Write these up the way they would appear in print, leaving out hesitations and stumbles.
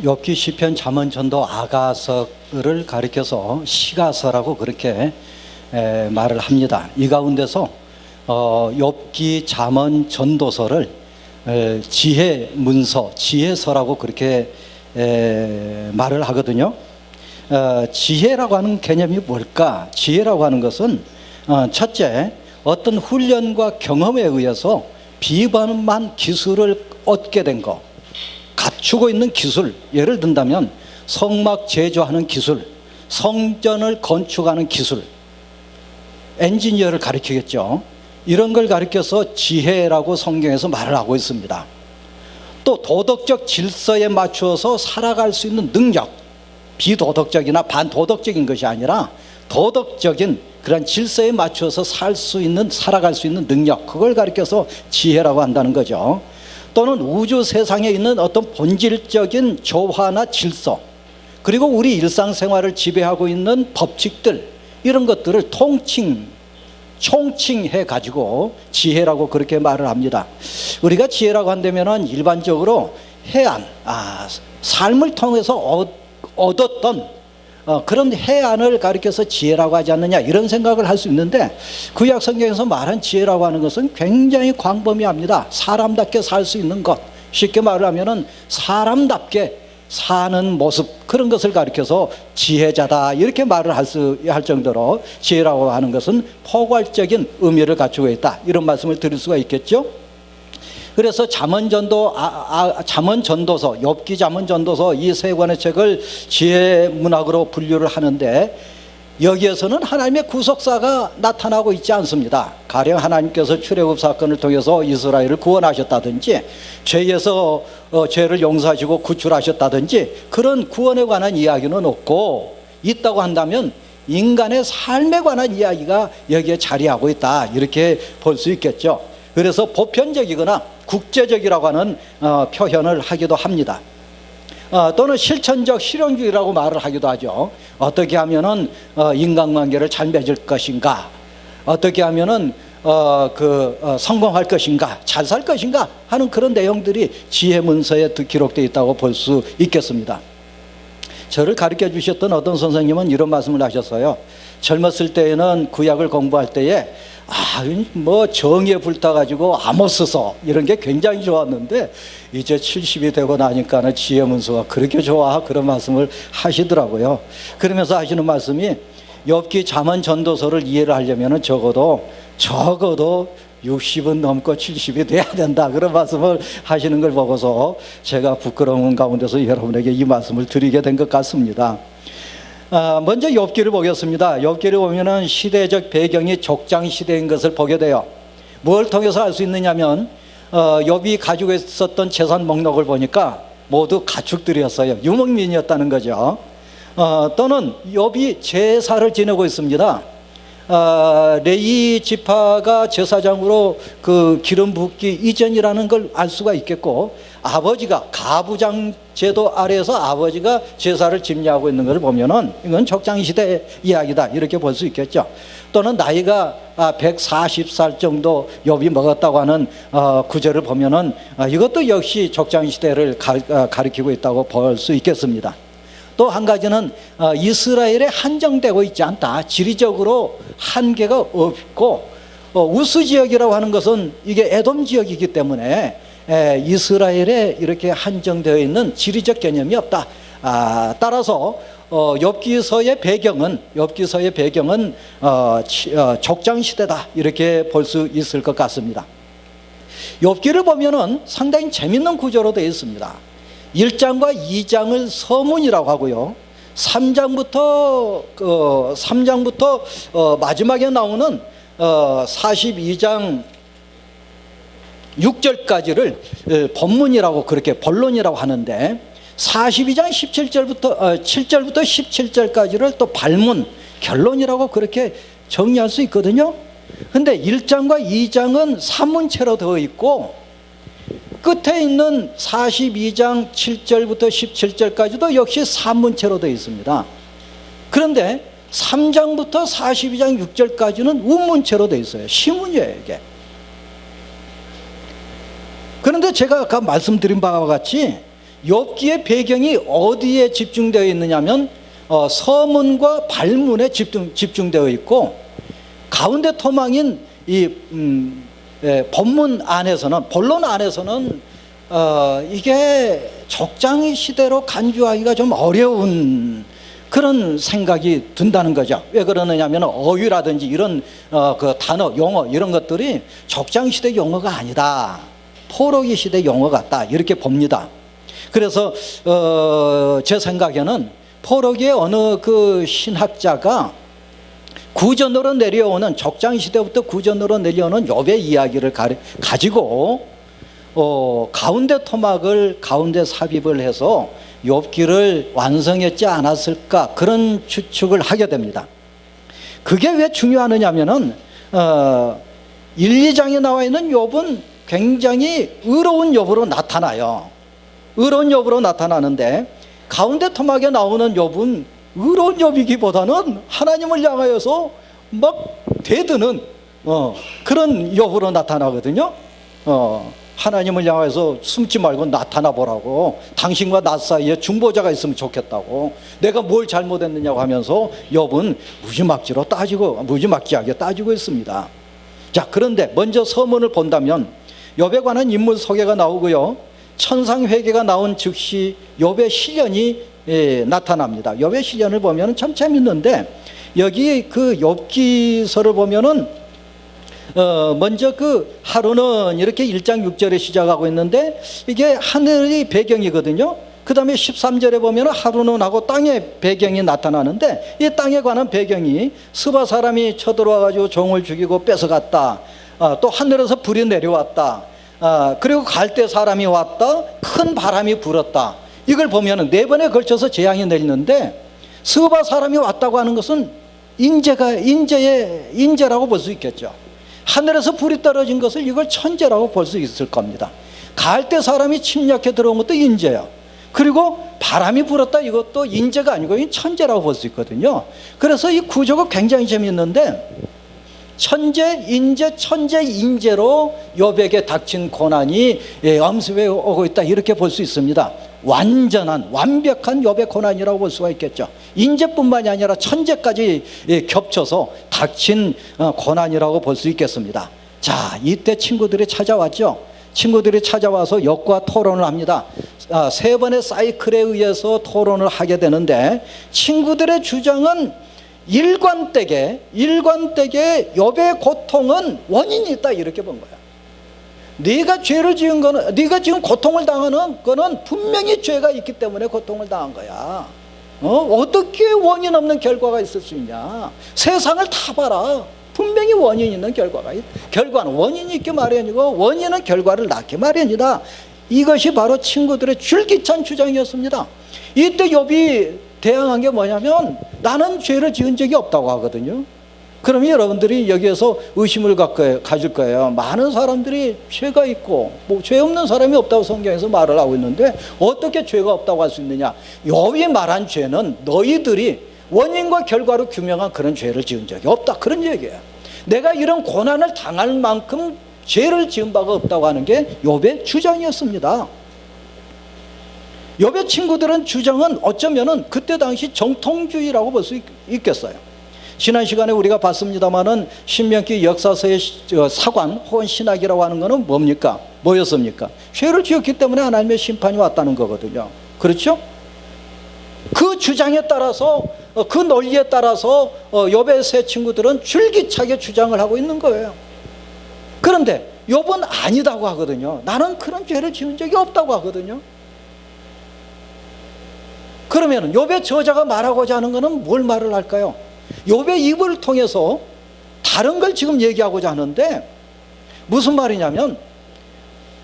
욥기 시편 잠언 전도 아가서를 가리켜서 시가서라고 그렇게 말을 합니다. 이 가운데서 욥기 잠언 전도서를 지혜 문서, 지혜서라고 그렇게 말을 하거든요. 지혜라고 하는 개념이 뭘까? 지혜라고 하는 것은 첫째, 어떤 훈련과 경험에 의해서 비범한 기술을 얻게 된 것, 갖추고 있는 기술, 예를 든다면 성막 제조하는 기술, 성전을 건축하는 기술, 엔지니어를 가리키겠죠. 이런 걸 가리켜서 지혜라고 성경에서 말을 하고 있습니다. 또 도덕적 질서에 맞추어서 살아갈 수 있는 능력, 비도덕적이나 반도덕적인 것이 아니라 도덕적인 그런 질서에 맞추어서 살아갈 수 있는 능력, 그걸 가리켜서 지혜라고 한다는 거죠. 또는 우주 세상에 있는 어떤 본질적인 조화나 질서, 그리고 우리 일상생활을 지배하고 있는 법칙들, 이런 것들을 총칭해 가지고 지혜라고 그렇게 말을 합니다. 우리가 지혜라고 한다면 일반적으로 해안, 삶을 통해서 얻었던 그런 해안을 가리켜서 지혜라고 하지 않느냐, 이런 생각을 할 수 있는데, 구약 성경에서 말한 지혜라고 하는 것은 굉장히 광범위합니다. 사람답게 살 수 있는 것, 쉽게 말을 하면은 사람답게 사는 모습, 그런 것을 가리켜서 지혜자다, 이렇게 말을 할 정도로 지혜라고 하는 것은 포괄적인 의미를 갖추고 있다, 이런 말씀을 드릴 수가 있겠죠. 그래서 잠언전도서, 욥기 잠언전도서, 이 세 권의 책을 지혜문학으로 분류를 하는데, 여기에서는 하나님의 구속사가 나타나고 있지 않습니다. 가령 하나님께서 출애굽 사건을 통해서 이스라엘을 구원하셨다든지, 죄에서 죄를 용서하시고 구출하셨다든지, 그런 구원에 관한 이야기는 없고, 있다고 한다면 인간의 삶에 관한 이야기가 여기에 자리하고 있다, 이렇게 볼 수 있겠죠. 그래서 보편적이거나 국제적이라고 하는 표현을 하기도 합니다. 또는 실천적 실용주의라고 말을 하기도 하죠. 어떻게 하면은 인간관계를 잘 맺을 것인가, 어떻게 하면은 성공할 것인가, 잘 살 것인가 하는 그런 내용들이 지혜 문서에 기록되어 있다고 볼 수 있겠습니다. 저를 가르쳐 주셨던 어떤 선생님은 이런 말씀을 하셨어요. 젊었을 때에는 구약을 공부할 때에 정의에 불타가지고 아모스서 이런 게 굉장히 좋았는데, 이제 70이 되고 나니까는 지혜 문서가 그렇게 좋아, 그런 말씀을 하시더라고요. 그러면서 하시는 말씀이, 욥기 잠언 전도서를 이해를 하려면 적어도 60은 넘고 70이 돼야 된다, 그런 말씀을 하시는 걸 보고서 제가 부끄러운 가운데서 여러분에게 이 말씀을 드리게 된 것 같습니다. 먼저 욥기를 보겠습니다. 욥기를 보면은 시대적 배경이 족장 시대인 것을 보게 돼요. 뭘 통해서 알 수 있느냐면, 욥이 가지고 있었던 재산 목록을 보니까 모두 가축들이었어요. 유목민이었다는 거죠. 또는 욥이 제사를 지내고 있습니다. 레위 지파가 제사장으로 그 기름 붓기 이전이라는 걸 알 수가 있겠고, 아버지가 가부장 제도 아래에서 아버지가 제사를 집례하고 있는 것을 보면은 이건 족장시대 이야기다, 이렇게 볼 수 있겠죠. 또는 나이가 140살 정도 욥이 먹었다고 하는 구절을 보면은 이것도 역시 족장시대를 가리키고 있다고 볼 수 있겠습니다. 또 한 가지는 이스라엘에 한정되고 있지 않다, 지리적으로 한계가 없고, 우스 지역이라고 하는 것은 이게 에돔 지역이기 때문에 이스라엘에 이렇게 한정되어 있는 지리적 개념이 없다. 따라서 욥기서의 배경은 족장 시대다, 이렇게 볼 수 있을 것 같습니다. 욥기를 보면은 상당히 재밌는 구조로 되어 있습니다. 1장과 2장을 서문이라고 하고요, 3장부터 마지막에 나오는 42장 6절까지를 본문이라고, 그렇게 본론이라고 하는데, 42장 7절부터 17절까지를 또 발문, 결론이라고 그렇게 정리할 수 있거든요. 근데 1장과 2장은 산문체로 되어 있고, 끝에 있는 42장 7절부터 17절까지도 역시 산문체로 되어 있습니다. 그런데 3장부터 42장 6절까지는 운문체로 되어 있어요. 시문이에요, 이게. 그런데 제가 아까 말씀드린 바와 같이 욥기의 배경이 어디에 집중되어 있느냐면 서문과 발문에 집중되어 있고, 가운데 토막인 이 본문 안에서는, 본론 안에서는 이게 적장 시대로 간주하기가 좀 어려운 그런 생각이 든다는 거죠. 왜 그러느냐면 어휘라든지 이런 그 단어, 용어 이런 것들이 적장 시대 용어가 아니다, 포로기 시대 용어 같다, 이렇게 봅니다. 그래서 제 생각에는 포로기의 어느 그 신학자가 구전으로 내려오는, 적장 시대부터 구전으로 내려오는 욥의 이야기를 가지고 가운데 토막을 가운데 삽입을 해서 욥기를 완성했지 않았을까, 그런 추측을 하게 됩니다. 그게 왜 중요하느냐면은 1, 2장에 나와 있는 욥은 굉장히 의로운 욥으로 나타나요. 의로운 욥으로 나타나는데, 가운데 토막에 나오는 욥은 의로운 욥이기보다는 하나님을 향하여서 막 대드는 그런 욥으로 나타나거든요. 하나님을 향해서 숨지 말고 나타나 보라고, 당신과 나 사이에 중보자가 있으면 좋겠다고, 내가 뭘 잘못했느냐고 하면서 욥은 무지막지하게 따지고 있습니다. 자, 그런데 먼저 서문을 본다면 욥에 관한 인물 소개가 나오고요, 천상회개가 나온 즉시 욥의 시련이 나타납니다. 욥의 시련을 보면 참 재밌는데, 여기 그 욥기서를 보면은 먼저 그 하루는 이렇게 1장 6절에 시작하고 있는데, 이게 하늘이 배경이거든요. 그 다음에 13절에 보면 하루는 하고 땅의 배경이 나타나는데, 이 땅에 관한 배경이 스바 사람이 쳐들어와 가지고 종을 죽이고 뺏어갔다, 또 하늘에서 불이 내려왔다, 그리고 갈대 사람이 왔다, 큰 바람이 불었다. 이걸 보면 4번에 걸쳐서 재앙이 내리는데, 스바 사람이 왔다고 하는 것은 인재라고 볼 수 있겠죠. 하늘에서 불이 떨어진 것을 이걸 천재라고 볼 수 있을 겁니다. 갈대 사람이 침략해 들어온 것도 인재야. 그리고 바람이 불었다, 이것도 인재가 아니고 천재라고 볼 수 있거든요. 그래서 이 구조가 굉장히 재미있는데, 천재, 인재로 욥에게 닥친 고난이 엄습해 오고 있다, 이렇게 볼 수 있습니다. 완벽한 욥의 고난이라고 볼 수가 있겠죠. 인재뿐만이 아니라 천재까지 겹쳐서 닥친 고난이라고 볼 수 있겠습니다. 자, 이때 친구들이 찾아왔죠. 친구들이 찾아와서 욥과 토론을 합니다. 3번의 사이클에 의해서 토론을 하게 되는데, 친구들의 주장은 일관되게 욥의 고통은 원인이 있다, 이렇게 본 거야. 네가 죄를 지은 거는, 네가 지금 고통을 당하는 거는 분명히 죄가 있기 때문에 고통을 당한 거야. 어떻게 원인 없는 결과가 있을 수 있냐? 세상을 다 봐라. 분명히 원인 있는 결과는 원인이 있기 마련이고, 원인은 결과를 낳기 마련이다. 이것이 바로 친구들의 줄기찬 주장이었습니다. 이때 욥이 대항한 게 뭐냐면, 나는 죄를 지은 적이 없다고 하거든요. 그러면 여러분들이 여기에서 의심을 가질 거예요. 많은 사람들이 죄가 있고 죄 없는 사람이 없다고 성경에서 말을 하고 있는데, 어떻게 죄가 없다고 할 수 있느냐? 욥이 말한 죄는 너희들이 원인과 결과로 규명한 그런 죄를 지은 적이 없다, 그런 얘기예요. 내가 이런 고난을 당할 만큼 죄를 지은 바가 없다고 하는 게 욥의 주장이었습니다. 욥의 친구들은 주장은 어쩌면은 그때 당시 정통주의라고 볼 수 있겠어요. 지난 시간에 우리가 봤습니다마는 신명기 역사서의 사관 혹은 신학이라고 하는 것은 뭐였습니까? 죄를 지었기 때문에 하나님의 심판이 왔다는 거거든요. 그렇죠? 그 주장에 따라서, 그 논리에 따라서 욥의 세 친구들은 줄기차게 주장을 하고 있는 거예요. 그런데 욥은 아니다고 하거든요. 나는 그런 죄를 지은 적이 없다고 하거든요. 그러면 욥의 저자가 말하고자 하는 것은 뭘 말을 할까요? 욥의 입을 통해서 다른 걸 지금 얘기하고자 하는데, 무슨 말이냐면,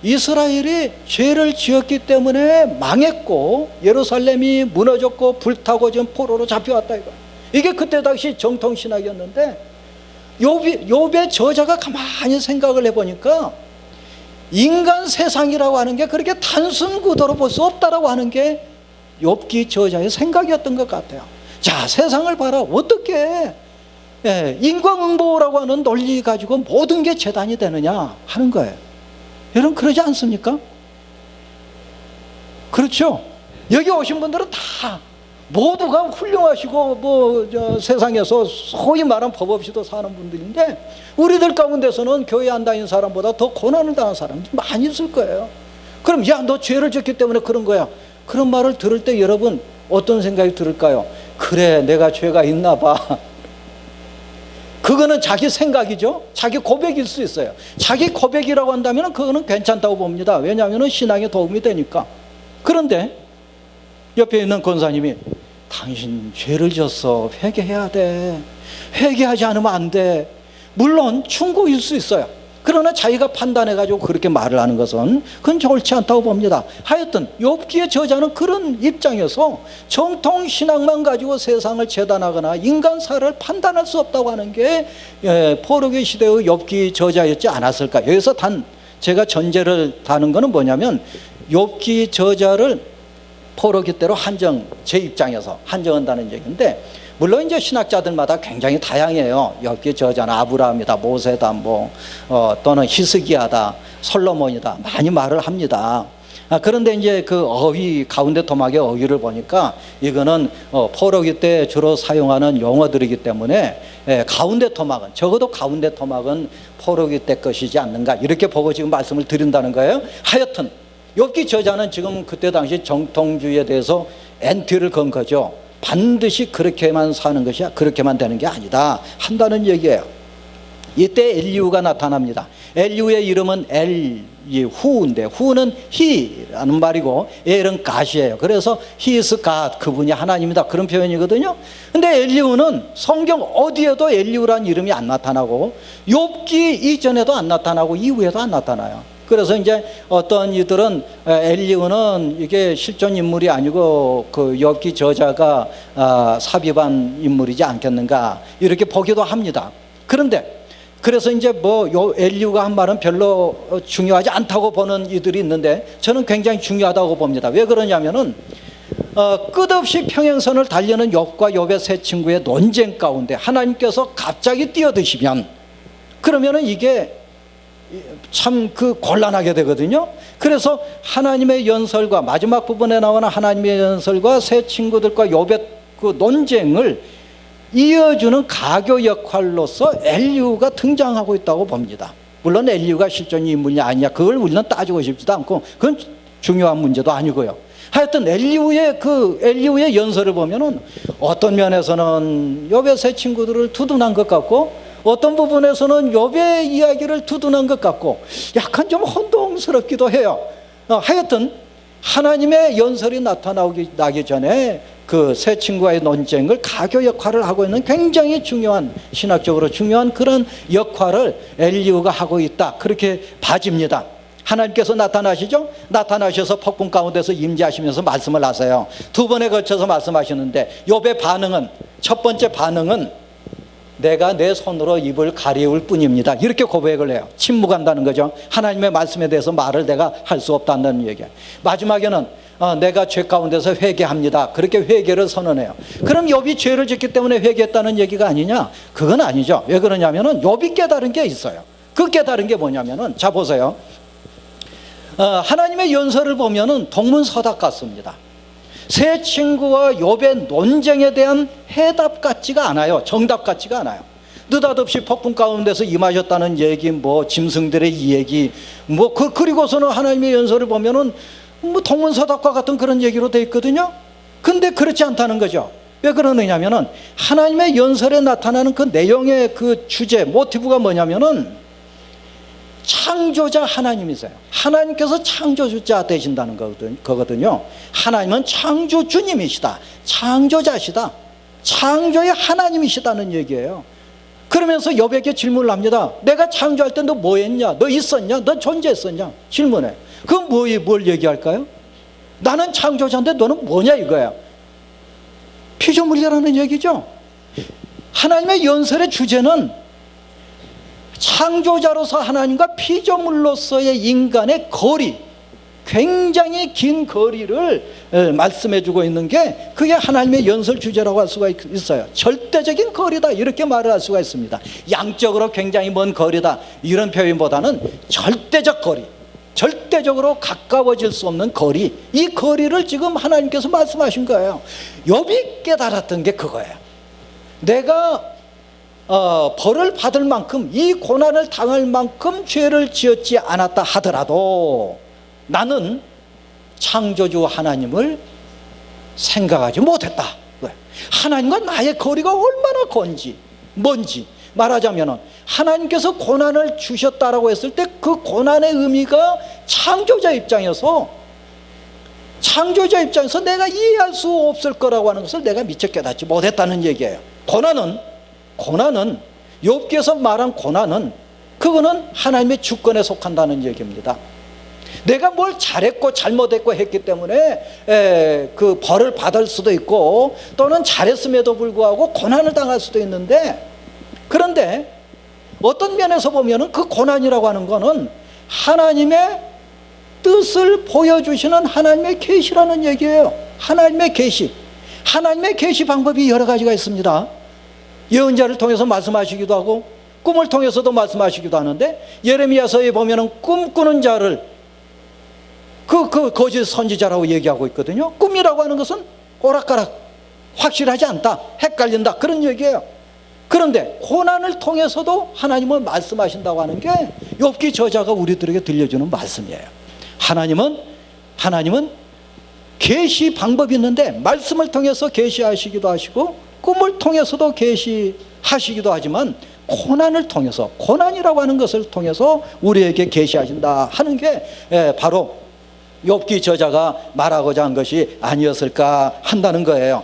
이스라엘이 죄를 지었기 때문에 망했고 예루살렘이 무너졌고 불타고 지금 포로로 잡혀왔다, 이거. 이게 그때 당시 정통신학이었는데, 욥의 저자가 가만히 생각을 해보니까 인간 세상이라고 하는 게 그렇게 단순 구도로 볼 수 없다라고 하는 게 욥기 저자의 생각이었던 것 같아요. 자, 세상을 봐라. 어떻게 인과응보라고 하는 논리 가지고 모든 게 재단이 되느냐 하는 거예요. 여러분, 그러지 않습니까? 그렇죠? 여기 오신 분들은 다 모두가 훌륭하시고 세상에서 소위 말하는 법 없이도 사는 분들인데, 우리들 가운데서는 교회 안 다니는 사람보다 더 고난을 당한 사람들이 많이 있을 거예요. 그럼 야, 너 죄를 졌기 때문에 그런 거야, 그런 말을 들을 때 여러분 어떤 생각이 들을까요? 그래, 내가 죄가 있나 봐. 그거는 자기 생각이죠. 자기 고백일 수 있어요. 자기 고백이라고 한다면 그거는 괜찮다고 봅니다. 왜냐하면 신앙에 도움이 되니까. 그런데 옆에 있는 권사님이 당신 죄를 졌어, 회개해야 돼, 회개하지 않으면 안 돼. 물론 충고일 수 있어요. 그러나 자기가 판단해가지고 그렇게 말을 하는 것은 그건 옳지 않다고 봅니다. 하여튼 욥기의 저자는 그런 입장에서 정통 신앙만 가지고 세상을 재단하거나 인간사를 판단할 수 없다고 하는 게 포로기 시대의 욥기 저자였지 않았을까. 여기서 단 제가 전제를 다는 것은 뭐냐면, 욥기 저자를 포로기 때로 제 입장에서 한정한다는 얘기인데, 물론 이제 신학자들마다 굉장히 다양해요. 욥기 저자는 아브라함이다, 모세다, 또는 히스기야다, 솔로몬이다, 많이 말을 합니다. 그런데 이제 그 어휘, 가운데 토막의 어휘를 보니까 이거는 포로기 때 주로 사용하는 용어들이기 때문에 가운데 토막은, 적어도 가운데 토막은 포로기 때 것이지 않는가, 이렇게 보고 지금 말씀을 드린다는 거예요. 하여튼 욥기 저자는 지금 그때 당시 정통주의에 대해서 엔티를 건 거죠. 반드시 그렇게만 사는 것이야, 그렇게만 되는 게 아니다 한다는 얘기예요. 이때 엘리후가 나타납니다. 엘리후의 이름은 엘리후인데, 후는 히라는 말이고 엘은 갓이에요. 그래서 he is God, 그분이 하나님이다, 그런 표현이거든요. 근데 엘리후는 성경 어디에도 엘리후라는 이름이 안 나타나고, 욥기 이전에도 안 나타나고 이후에도 안 나타나요. 그래서 이제 어떤 이들은 엘리후는 이게 실존 인물이 아니고 그 욥기 저자가 삽입한 인물이지 않겠는가, 이렇게 보기도 합니다. 그런데 그래서 이제 엘리후가 한 말은 별로 중요하지 않다고 보는 이들이 있는데, 저는 굉장히 중요하다고 봅니다. 왜 그러냐면은 끝없이 평행선을 달리는 욥과 욥의 세 친구의 논쟁 가운데 하나님께서 갑자기 뛰어드시면, 그러면은 이게 참 곤란하게 되거든요. 그래서 하나님의 연설과, 마지막 부분에 나오는 하나님의 연설과 세 친구들과 욥의 그 논쟁을 이어주는 가교 역할로서 엘리후가 등장하고 있다고 봅니다. 물론 엘리후가 실존 인물이 아니냐, 그걸 우리는 따지고 싶지도 않고 그건 중요한 문제도 아니고요. 하여튼 엘리후의 연설을 보면은 어떤 면에서는 욥의 세 친구들을 두둔한 것 같고, 어떤 부분에서는 욥의 이야기를 두둔한 것 같고, 약간 좀 혼동스럽기도 해요. 하여튼 하나님의 연설이 나기 전에 그 세 친구와의 논쟁을 가교 역할을 하고 있는 굉장히 중요한, 신학적으로 중요한 그런 역할을 엘리후가 하고 있다, 그렇게 봐집니다. 하나님께서 나타나시죠. 나타나셔서 폭풍 가운데서 임재하시면서 말씀을 하세요. 두 번에 걸쳐서 말씀하시는데, 욥의 반응은, 첫 번째 반응은 내가 내 손으로 입을 가리울 뿐입니다, 이렇게 고백을 해요. 침묵한다는 거죠. 하나님의 말씀에 대해서 말을 내가 할 수 없다는 얘기예요. 마지막에는 내가 죄 가운데서 회개합니다, 그렇게 회개를 선언해요. 그럼 욥이 죄를 짓기 때문에 회개했다는 얘기가 아니냐? 그건 아니죠. 왜 그러냐면은 욥이 깨달은 게 있어요. 그 깨달은 게 뭐냐면은, 자 보세요. 하나님의 연설을 보면은 동문서답 같습니다. 세 친구와 욥의 논쟁에 대한 해답 같지가 않아요. 정답 같지가 않아요. 느닷없이 폭풍 가운데서 임하셨다는 얘기, 짐승들의 이야기, 그리고서는 하나님의 연설을 보면은 동문서답과 같은 그런 얘기로 돼 있거든요. 근데 그렇지 않다는 거죠. 왜 그러느냐면은 하나님의 연설에 나타나는 그 내용의 그 주제, 모티브가 뭐냐면은 창조자 하나님이세요. 하나님께서 창조주자 되신다는 거거든요. 하나님은 창조주님이시다, 창조자시다, 창조의 하나님이시다는 얘기예요. 그러면서 욥에게 질문을 합니다. 내가 창조할 때 너 뭐 했냐? 너 있었냐? 너 존재했었냐? 질문해. 그건 뭘 얘기할까요? 나는 창조자인데 너는 뭐냐 이거야. 피조물이라는 얘기죠. 하나님의 연설의 주제는 창조자로서 하나님과 피조물로서의 인간의 거리, 굉장히 긴 거리를 말씀해 주고 있는 게, 그게 하나님의 연설 주제라고 할 수가 있어요. 절대적인 거리다, 이렇게 말을 할 수가 있습니다. 양적으로 굉장히 먼 거리다, 이런 표현보다는 절대적 거리, 절대적으로 가까워질 수 없는 거리, 이 거리를 지금 하나님께서 말씀하신 거예요. 욥이 깨달았던 게 그거예요. 내가 벌을 받을 만큼, 이 고난을 당할 만큼 죄를 지었지 않았다 하더라도 나는 창조주 하나님을 생각하지 못했다. 하나님과 나의 거리가 얼마나 먼지 말하자면 하나님께서 고난을 주셨다라고 했을 때 그 고난의 의미가 창조자 입장에서 내가 이해할 수 없을 거라고 하는 것을 내가 미처 깨닫지 못했다는 얘기예요. 고난은 욥기에서 말한 고난은 그거는 하나님의 주권에 속한다는 얘기입니다. 내가 뭘 잘했고 잘못했고 했기 때문에 그 벌을 받을 수도 있고 또는 잘했음에도 불구하고 고난을 당할 수도 있는데, 그런데 어떤 면에서 보면은 그 고난이라고 하는 거는 하나님의 뜻을 보여주시는 하나님의 계시라는 얘기예요. 하나님의 계시 방법이 여러 가지가 있습니다. 예언자를 통해서 말씀하시기도 하고 꿈을 통해서도 말씀하시기도 하는데, 예레미야서에 보면은 꿈꾸는 자를 그 거짓 선지자라고 얘기하고 있거든요. 꿈이라고 하는 것은 오락가락, 확실하지 않다, 헷갈린다, 그런 얘기예요. 그런데 고난을 통해서도 하나님은 말씀하신다고 하는 게 욥기 저자가 우리들에게 들려주는 말씀이에요. 하나님은 계시 방법이 있는데 말씀을 통해서 계시하시기도 하시고 꿈을 통해서도 계시하시기도 하지만 고난을 통해서, 고난이라고 하는 것을 통해서 우리에게 계시하신다 하는 게 바로 욥기 저자가 말하고자 한 것이 아니었을까 한다는 거예요.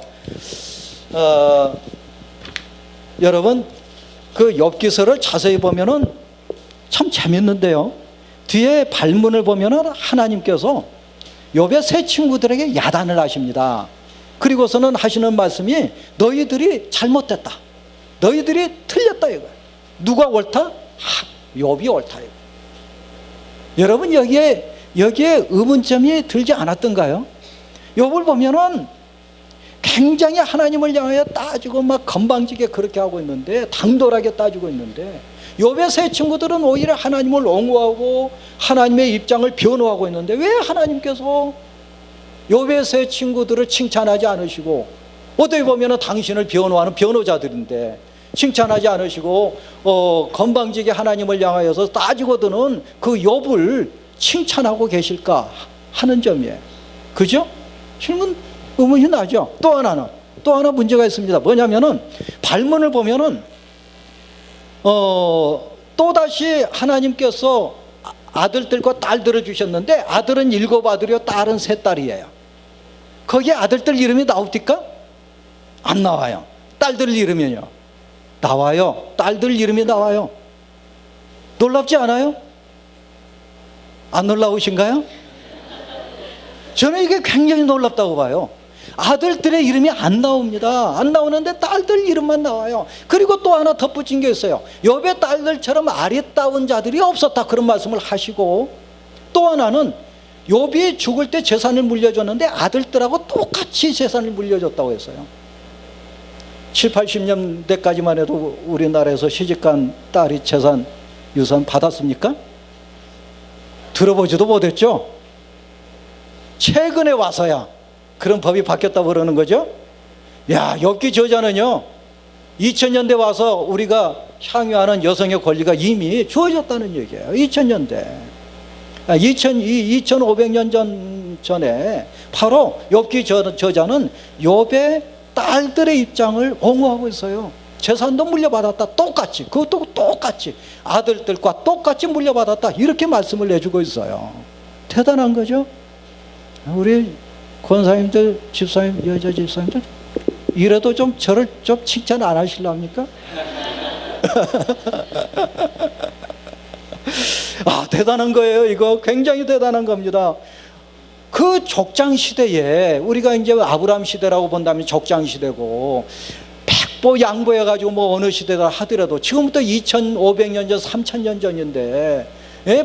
여러분, 그 욥기서를 자세히 보면은 참 재밌는데요. 뒤에 발문을 보면은 하나님께서 욥의 세 친구들에게 야단을 하십니다. 그리고서는 하시는 말씀이 너희들이 잘못됐다, 너희들이 틀렸다 이거예요. 누가 옳다? 욥이 옳다 이거예요. 여러분, 여기에 의문점이 들지 않았던가요? 욥을 보면은 굉장히 하나님을 향하여 따지고 막 건방지게 그렇게 하고 있는데, 당돌하게 따지고 있는데, 욥의 세 친구들은 오히려 하나님을 옹호하고 하나님의 입장을 변호하고 있는데, 왜 하나님께서 욥의 세 친구들을 칭찬하지 않으시고, 어떻게 보면 당신을 변호하는 변호자들인데 칭찬하지 않으시고 건방지게 하나님을 향하여서 따지고 드는 그 욥을 칭찬하고 계실까 하는 점이에요. 그죠? 의문이 나죠. 또 하나 문제가 있습니다. 뭐냐면은 발문을 보면은 또다시 하나님께서 아들들과 딸들을 주셨는데, 아들은 7아들이요 딸은 3딸이에요. 거기에 아들들 이름이 나옵니까? 안 나와요. 딸들 이름이요 나와요. 딸들 이름이 나와요. 놀랍지 않아요? 안 놀라우신가요? 저는 이게 굉장히 놀랍다고 봐요. 아들들의 이름이 안 나옵니다. 안 나오는데 딸들 이름만 나와요. 그리고 또 하나 덧붙인 게 있어요. 욥의 딸들처럼 아리따운 자들이 없었다, 그런 말씀을 하시고, 또 하나는 욥이 죽을 때 재산을 물려줬는데 아들들하고 똑같이 재산을 물려줬다고 했어요. 7, 80년대까지만 해도 우리나라에서 시집간 딸이 재산, 유산 받았습니까? 들어보지도 못했죠. 최근에 와서야 그런 법이 바뀌었다고 그러는 거죠. 야, 욥기 저자는요 2000년대 와서 우리가 향유하는 여성의 권리가 이미 주어졌다는 얘기예요. 2000년대 2500년 전에 바로 욥기 저자는 욥의 딸들의 입장을 옹호하고 있어요. 재산도 물려받았다, 똑같이, 그것도 똑같이 아들들과 똑같이 물려받았다, 이렇게 말씀을 내주고 있어요. 대단한 거죠. 우리 권사님들, 집사님, 여자 집사님들 이래도 좀 저를 좀 칭찬 안 하실랍니까? 대단한 거예요. 이거 굉장히 대단한 겁니다. 그 족장 시대에, 우리가 이제 아브라함 시대라고 본다면 족장 시대고, 백보 양보해가지고 뭐 어느 시대다 하더라도 지금부터 2500년 전, 3000년 전인데,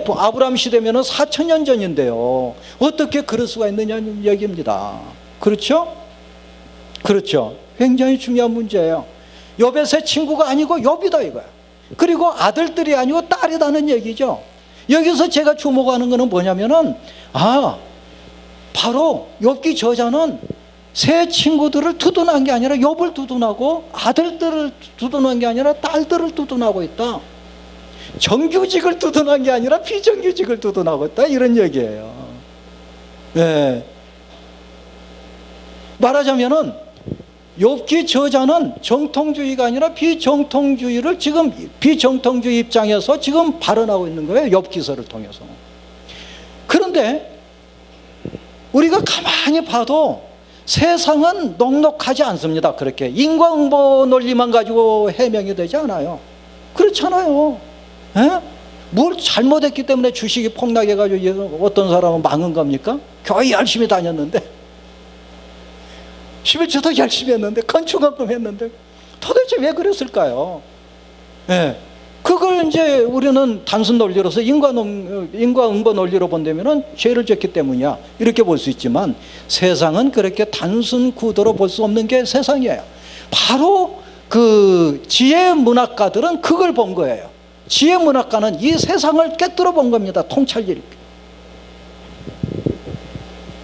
아브라함 시대면은 4000년 전인데요. 어떻게 그럴 수가 있느냐는 얘기입니다. 그렇죠? 그렇죠. 굉장히 중요한 문제예요. 욥의 세 친구가 아니고 욥이다 이거야. 그리고 아들들이 아니고 딸이다는 얘기죠. 여기서 제가 주목하는 것은 뭐냐면은 바로 욥기 저자는 세 친구들을 두둔한 게 아니라 욥을 두둔하고 아들들을 두둔한 게 아니라 딸들을 두둔하고 있다. 정규직을 두둔한 게 아니라 비정규직을 두둔하고 있다, 이런 얘기예요. 네. 말하자면은 욥기 저자는 정통주의가 아니라 비정통주의를 지금 비정통주의 입장에서 지금 발언하고 있는 거예요, 욥기서를 통해서. 그런데 우리가 가만히 봐도 세상은 넉넉하지 않습니다. 그렇게 인과응보 논리만 가지고 해명이 되지 않아요. 그렇잖아요. 에? 뭘 잘못했기 때문에 주식이 폭락해가지고 어떤 사람은 망한 겁니까? 교회 열심히 다녔는데, 11조도 열심히 했는데, 건축원금 했는데, 도대체 왜 그랬을까요? 예. 그걸 이제 우리는 단순 논리로서 인과응보 논리로 본다면은 죄를 졌기 때문이야, 이렇게 볼 수 있지만, 세상은 그렇게 단순 구도로 볼 수 없는 게 세상이에요. 바로 그 지혜 문학가들은 그걸 본 거예요. 지혜 문학가는 이 세상을 꿰뚫어 본 겁니다. 통찰력.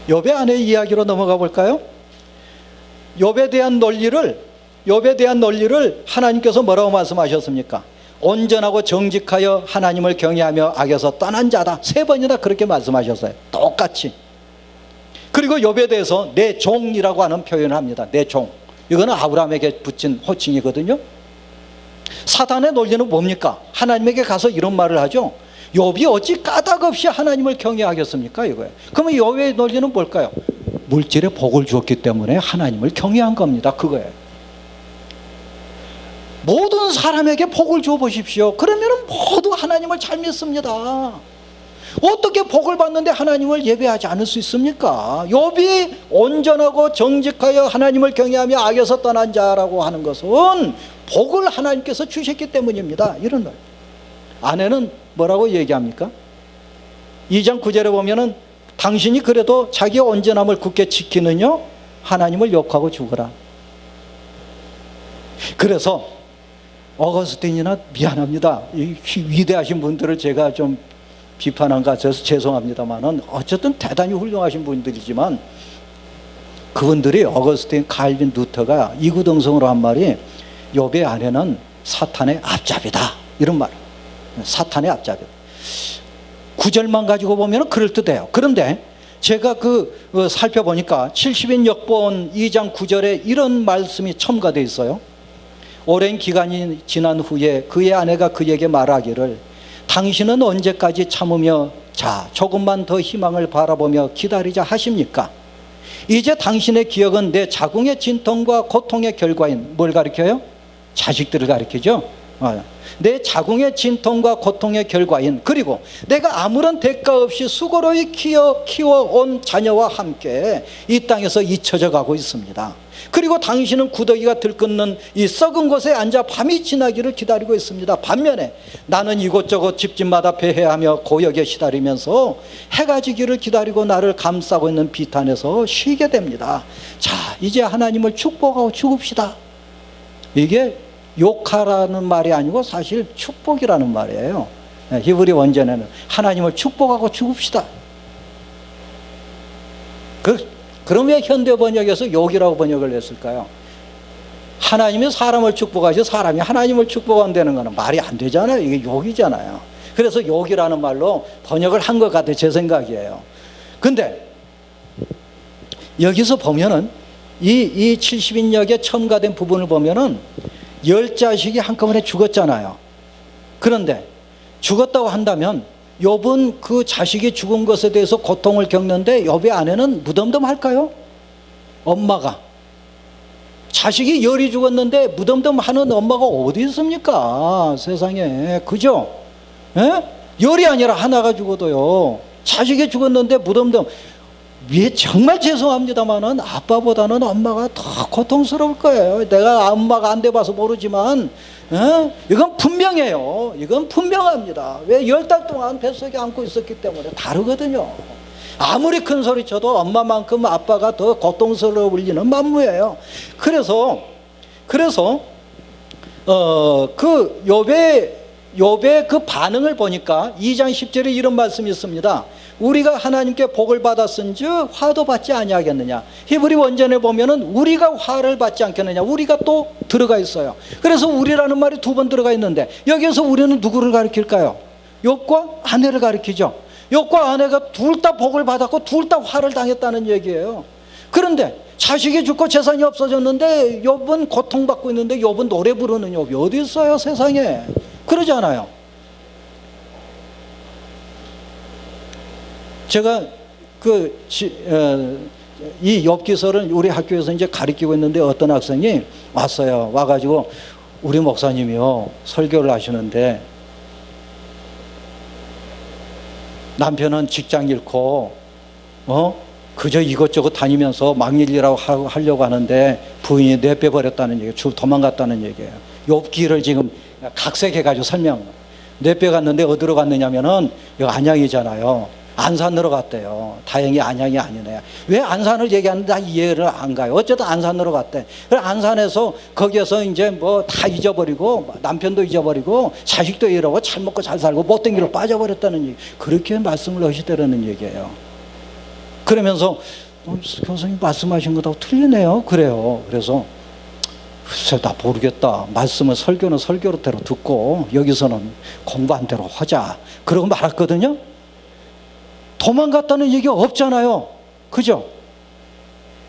욥의 아내의 이야기로 넘어가 볼까요? 욥에 대한 논리를 하나님께서 뭐라고 말씀하셨습니까? 온전하고 정직하여 하나님을 경외하며 악에서 떠난 자다. 3번이나 그렇게 말씀하셨어요. 똑같이. 그리고 욥에 대해서 내 종이라고 하는 표현을 합니다. 내 종. 이거는 아브라함에게 붙인 호칭이거든요. 사단의 논리는 뭡니까? 하나님에게 가서 이런 말을 하죠. 욥이 어찌 까닭 없이 하나님을 경외하겠습니까? 이거예요. 그러면 욥의 논리는 뭘까요? 물질에 복을 주었기 때문에 하나님을 경외한 겁니다. 그거예요. 모든 사람에게 복을 줘 보십시오. 그러면 모두 하나님을 잘 믿습니다. 어떻게 복을 받는데 하나님을 예배하지 않을 수 있습니까? 욥이 온전하고 정직하여 하나님을 경외하며 악에서 떠난 자라고 하는 것은 복을 하나님께서 주셨기 때문입니다. 이런 말. 아내는 뭐라고 얘기합니까? 2장 9절에 보면은 당신이 그래도 자기 온전함을 굳게 지키느냐 하나님을 욕하고 죽어라. 그래서 어거스틴이나 미안합니다. 이 위대하신 분들을 제가 좀 비판한 것 같아서 죄송합니다만은 어쨌든 대단히 훌륭하신 분들이지만 그분들이 어거스틴, 칼빈, 루터가 이구동성으로 한 말이 욥의 아내는 사탄의 앞잡이다, 이런 말. 사탄의 앞잡이다. 9절만 가지고 보면 그럴듯해요. 그런데 제가 살펴보니까 70인 역본 2장 9절에 이런 말씀이 첨가되어 있어요. 오랜 기간이 지난 후에 그의 아내가 그에게 말하기를 당신은 언제까지 참으며 조금만 더 희망을 바라보며 기다리자 하십니까? 이제 당신의 기억은 내 자궁의 진통과 고통의 결과인 뭘 가리켜요? 자식들을 가리키죠. 내 자궁의 진통과 고통의 결과인, 그리고 내가 아무런 대가 없이 수고로이 키워온 자녀와 함께 이 땅에서 잊혀져 가고 있습니다. 그리고 당신은 구더기가 들끓는 이 썩은 곳에 앉아 밤이 지나기를 기다리고 있습니다. 반면에 나는 이곳저곳 집집마다 배회하며 고역에 시달리면서 해가 지기를 기다리고 나를 감싸고 있는 비탄에서 쉬게 됩니다. 자, 이제 하나님을 축복하고 죽읍시다. 이게 욕하라는 말이 아니고 사실 축복이라는 말이에요. 히브리 원전에는 하나님을 축복하고 죽읍시다. 그럼 왜 현대 번역에서 욕이라고 번역을 했을까요? 하나님이 사람을 축복하지 사람이 하나님을 축복한다는 거는 말이 안 되잖아요. 이게 욕이잖아요. 그래서 욕이라는 말로 번역을 한 것 같아요. 제 생각이에요. 근데 여기서 보면은 이 70인역에 첨가된 부분을 보면은 10자식이 한꺼번에 죽었잖아요. 그런데 죽었다고 한다면 욥은 그 자식이 죽은 것에 대해서 고통을 겪는데 욥의 아내는 무덤덤할까요? 엄마가 자식이 열이 죽었는데 무덤덤하는 엄마가 어디 있습니까? 세상에. 그죠? 에? 열이 아니라 하나가 죽어도요, 자식이 죽었는데 무덤덤. 정말 죄송합니다만은 아빠보다는 엄마가 더 고통스러울 거예요. 내가 엄마가 안 돼봐서 모르지만 이건 분명해요. 이건 분명합니다. 왜 10달 동안 뱃속에 안고 있었기 때문에 다르거든요. 아무리 큰 소리 쳐도 엄마만큼 아빠가 더 고통스러울 리는 만무예요. 그래서 그 욥의 욥의 그 반응을 보니까 2장 10절에 이런 말씀이 있습니다. 우리가 하나님께 복을 받았은즉 화도 받지 아니하겠느냐. 히브리 원전에 보면은 우리가 화를 받지 않겠느냐. 우리가 또 들어가 있어요. 그래서 우리라는 말이 두 번 들어가 있는데 여기에서 우리는 누구를 가리킬까요? 욥과 아내를 가리키죠. 욥과 아내가 둘 다 복을 받았고 둘 다 화를 당했다는 얘기예요. 그런데 자식이 죽고 재산이 없어졌는데 욥은 고통받고 있는데 욥은 노래 부르는 욥이 어디 있어요 세상에. 그러지 않아요. 제가 이 욥기서를 우리 학교에서 이제 가르치고 있는데 어떤 학생이 왔어요. 와가지고 우리 목사님이요 설교를 하시는데 남편은 직장 잃고 그저 이것저것 다니면서 막일이라고 하려고 하는데 부인이 내빼버렸다는 얘기예요. 도망갔다는 얘기예요. 욥기를 지금 각색해가지고 설명. 내빼갔는데 어디로 갔느냐면은 이거 안양이잖아요. 안산으로 갔대요. 다행히 안양이 아니네. 왜 안산을 얘기하는데 다 이해를 안 가요. 어쨌든 안산으로 갔대. 그래서 안산에서 거기에서 이제 뭐 다 잊어버리고 남편도 잊어버리고 자식도 잃어버리고 잘 먹고 잘 살고 못된 길로 빠져버렸다는 얘기. 그렇게 말씀을 하시더라는 얘기예요. 그러면서 교수님 말씀하신 것하고 틀리네요. 그래요. 그래서 글쎄 나 모르겠다. 말씀은 설교는 설교대로 듣고 여기서는 공부한 대로 하자. 그러고 말았거든요. 도망갔다는 얘기가 없잖아요. 그죠?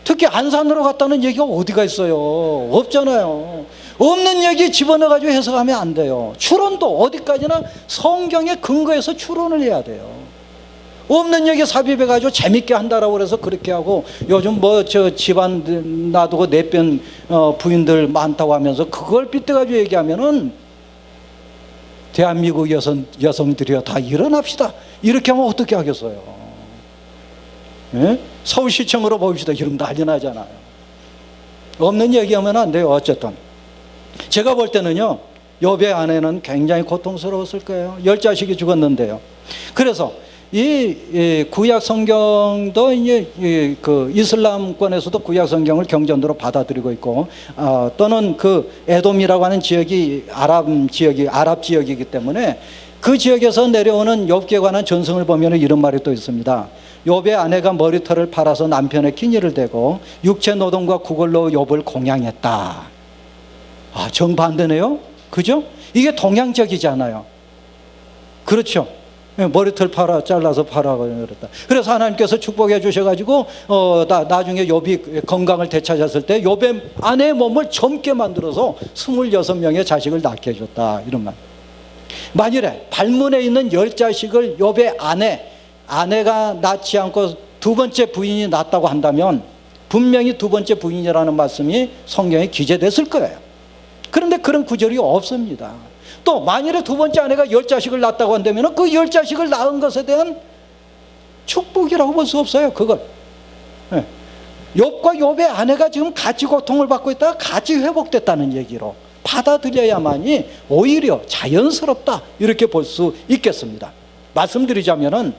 특히 안산으로 갔다는 얘기가 어디가 있어요? 없잖아요. 없는 얘기 집어넣어가지고 해석하면 안 돼요. 추론도 어디까지나 성경에 근거해서 추론을 해야 돼요. 없는 얘기 삽입해가지고 재밌게 한다라고 그래서 그렇게 하고 요즘 뭐 저 집안 놔두고 내뺀 부인들 많다고 하면서 그걸 빗대가지고 얘기하면은 대한민국 여성들이요 다 일어납시다. 이렇게 하면 어떻게 하겠어요? 예? 서울시청으로 봅시다. 이러면 난리 나잖아요. 없는 얘기하면 안 돼요. 어쨌든 제가 볼 때는요 욥의 아내는 굉장히 고통스러웠을 거예요. 10자식이 죽었는데요. 그래서 이 구약 성경도 이제 그 이슬람권에서도 구약 성경을 경전으로 받아들이고 있고 또는 그 에돔이라고 하는 지역이 아랍 지역이기 때문에 그 지역에서 내려오는 욥기에 관한 전승을 보면 이런 말이 또 있습니다. 욥의 아내가 머리털을 팔아서 남편의 끼니를 대고 육체 노동과 구걸로 욥을 공양했다. 정반대네요. 그죠? 이게 동양적이잖아요. 그렇죠? 머리털 잘라서 팔아 그랬다. 그래서 하나님께서 축복해 주셔가지고 나중에 욥이 건강을 되찾았을 때 욥의 아내의 몸을 젊게 만들어서 26명의 자식을 낳게 해줬다. 이런 말. 만일에 발문에 있는 10자식을 욥의 아내가 낳지 않고 두 번째 부인이 낳았다고 한다면 분명히 두 번째 부인이라는 말씀이 성경에 기재됐을 거예요. 그런데 그런 구절이 없습니다. 또 만일에 두 번째 아내가 10자식을 낳았다고 한다면 그 10자식을 낳은 것에 대한 축복이라고 볼 수 없어요. 그걸 욥과 욥의 아내가 지금 같이 고통을 받고 있다가 같이 회복됐다는 얘기로 받아들여야만이 오히려 자연스럽다 이렇게 볼 수 있겠습니다. 말씀드리자면은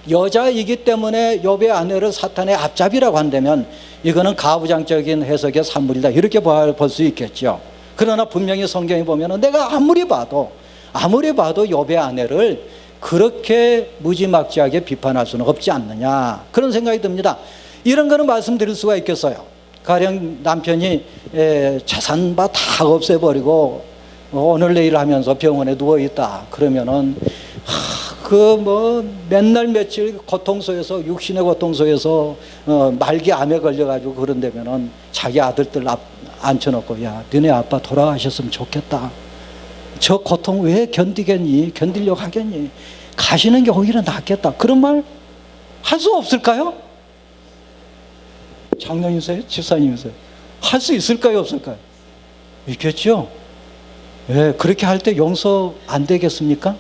여자이기 때문에 욥의 아내를 사탄의 앞잡이라고 한다면 이거는 가부장적인 해석의 산물이다 이렇게 볼 수 있겠죠. 그러나 분명히 성경에 보면 내가 아무리 봐도 욥의 아내를 그렇게 무지막지하게 비판할 수는 없지 않느냐 그런 생각이 듭니다. 이런 거는 말씀드릴 수가 있겠어요. 가령 남편이 자산 다 없애버리고 오늘 내일 하면서 병원에 누워있다 그러면은 맨날 며칠 고통소에서 육신의 고통소에서 말기암에 걸려가지고 그런다면은 자기 아들들 앉혀놓고 야 너네 아빠 돌아가셨으면 좋겠다. 저 고통 왜 견디려고 하겠니? 가시는 게 오히려 낫겠다. 그런 말 할 수 없을까요? 장로님이세요? 집사님이세요? 할 수 있을까요? 없을까요? 있겠죠? 예, 그렇게 할 때 용서 안 되겠습니까?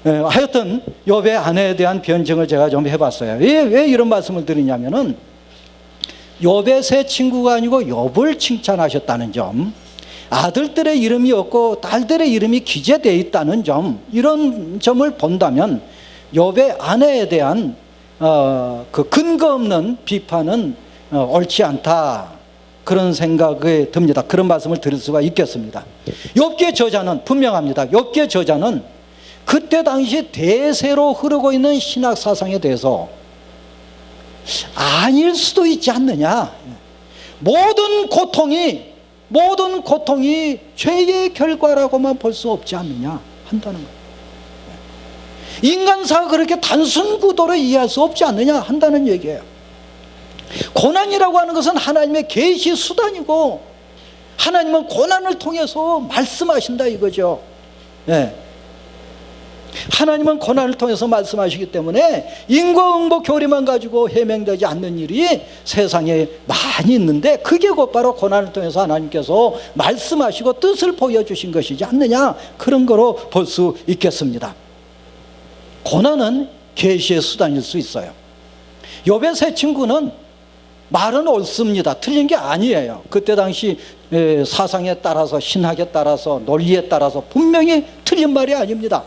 하여튼 욥의 아내에 대한 변증을 제가 좀 해봤어요. 왜 이런 말씀을 드리냐면은 욥의 세 친구가 아니고 욥을 칭찬하셨다는 점, 아들들의 이름이 없고 딸들의 이름이 기재되어 있다는 점, 이런 점을 본다면 욥의 아내에 대한 그 근거 없는 비판은 옳지 않다. 그런 생각이 듭니다. 그런 말씀을 드릴 수가 있겠습니다. 욥기의 저자는 분명합니다. 욥기의 저자는 그때 당시 대세로 흐르고 있는 신학 사상에 대해서 아닐 수도 있지 않느냐. 모든 고통이 죄의 결과라고만 볼 수 없지 않느냐 한다는 거예요. 인간사가 그렇게 단순 구도로 이해할 수 없지 않느냐 한다는 얘기예요. 고난이라고 하는 것은 하나님의 계시 수단이고 하나님은 고난을 통해서 말씀하신다 이거죠. 네. 하나님은 고난을 통해서 말씀하시기 때문에 인과응보 교리만 가지고 해명되지 않는 일이 세상에 많이 있는데 그게 곧바로 고난을 통해서 하나님께서 말씀하시고 뜻을 보여주신 것이지 않느냐, 그런 거로 볼 수 있겠습니다. 고난은 계시의 수단일 수 있어요. 욥의 세 친구는 말은 옳습니다. 틀린 게 아니에요. 그때 당시 사상에 따라서, 신학에 따라서, 논리에 따라서 분명히 틀린 말이 아닙니다.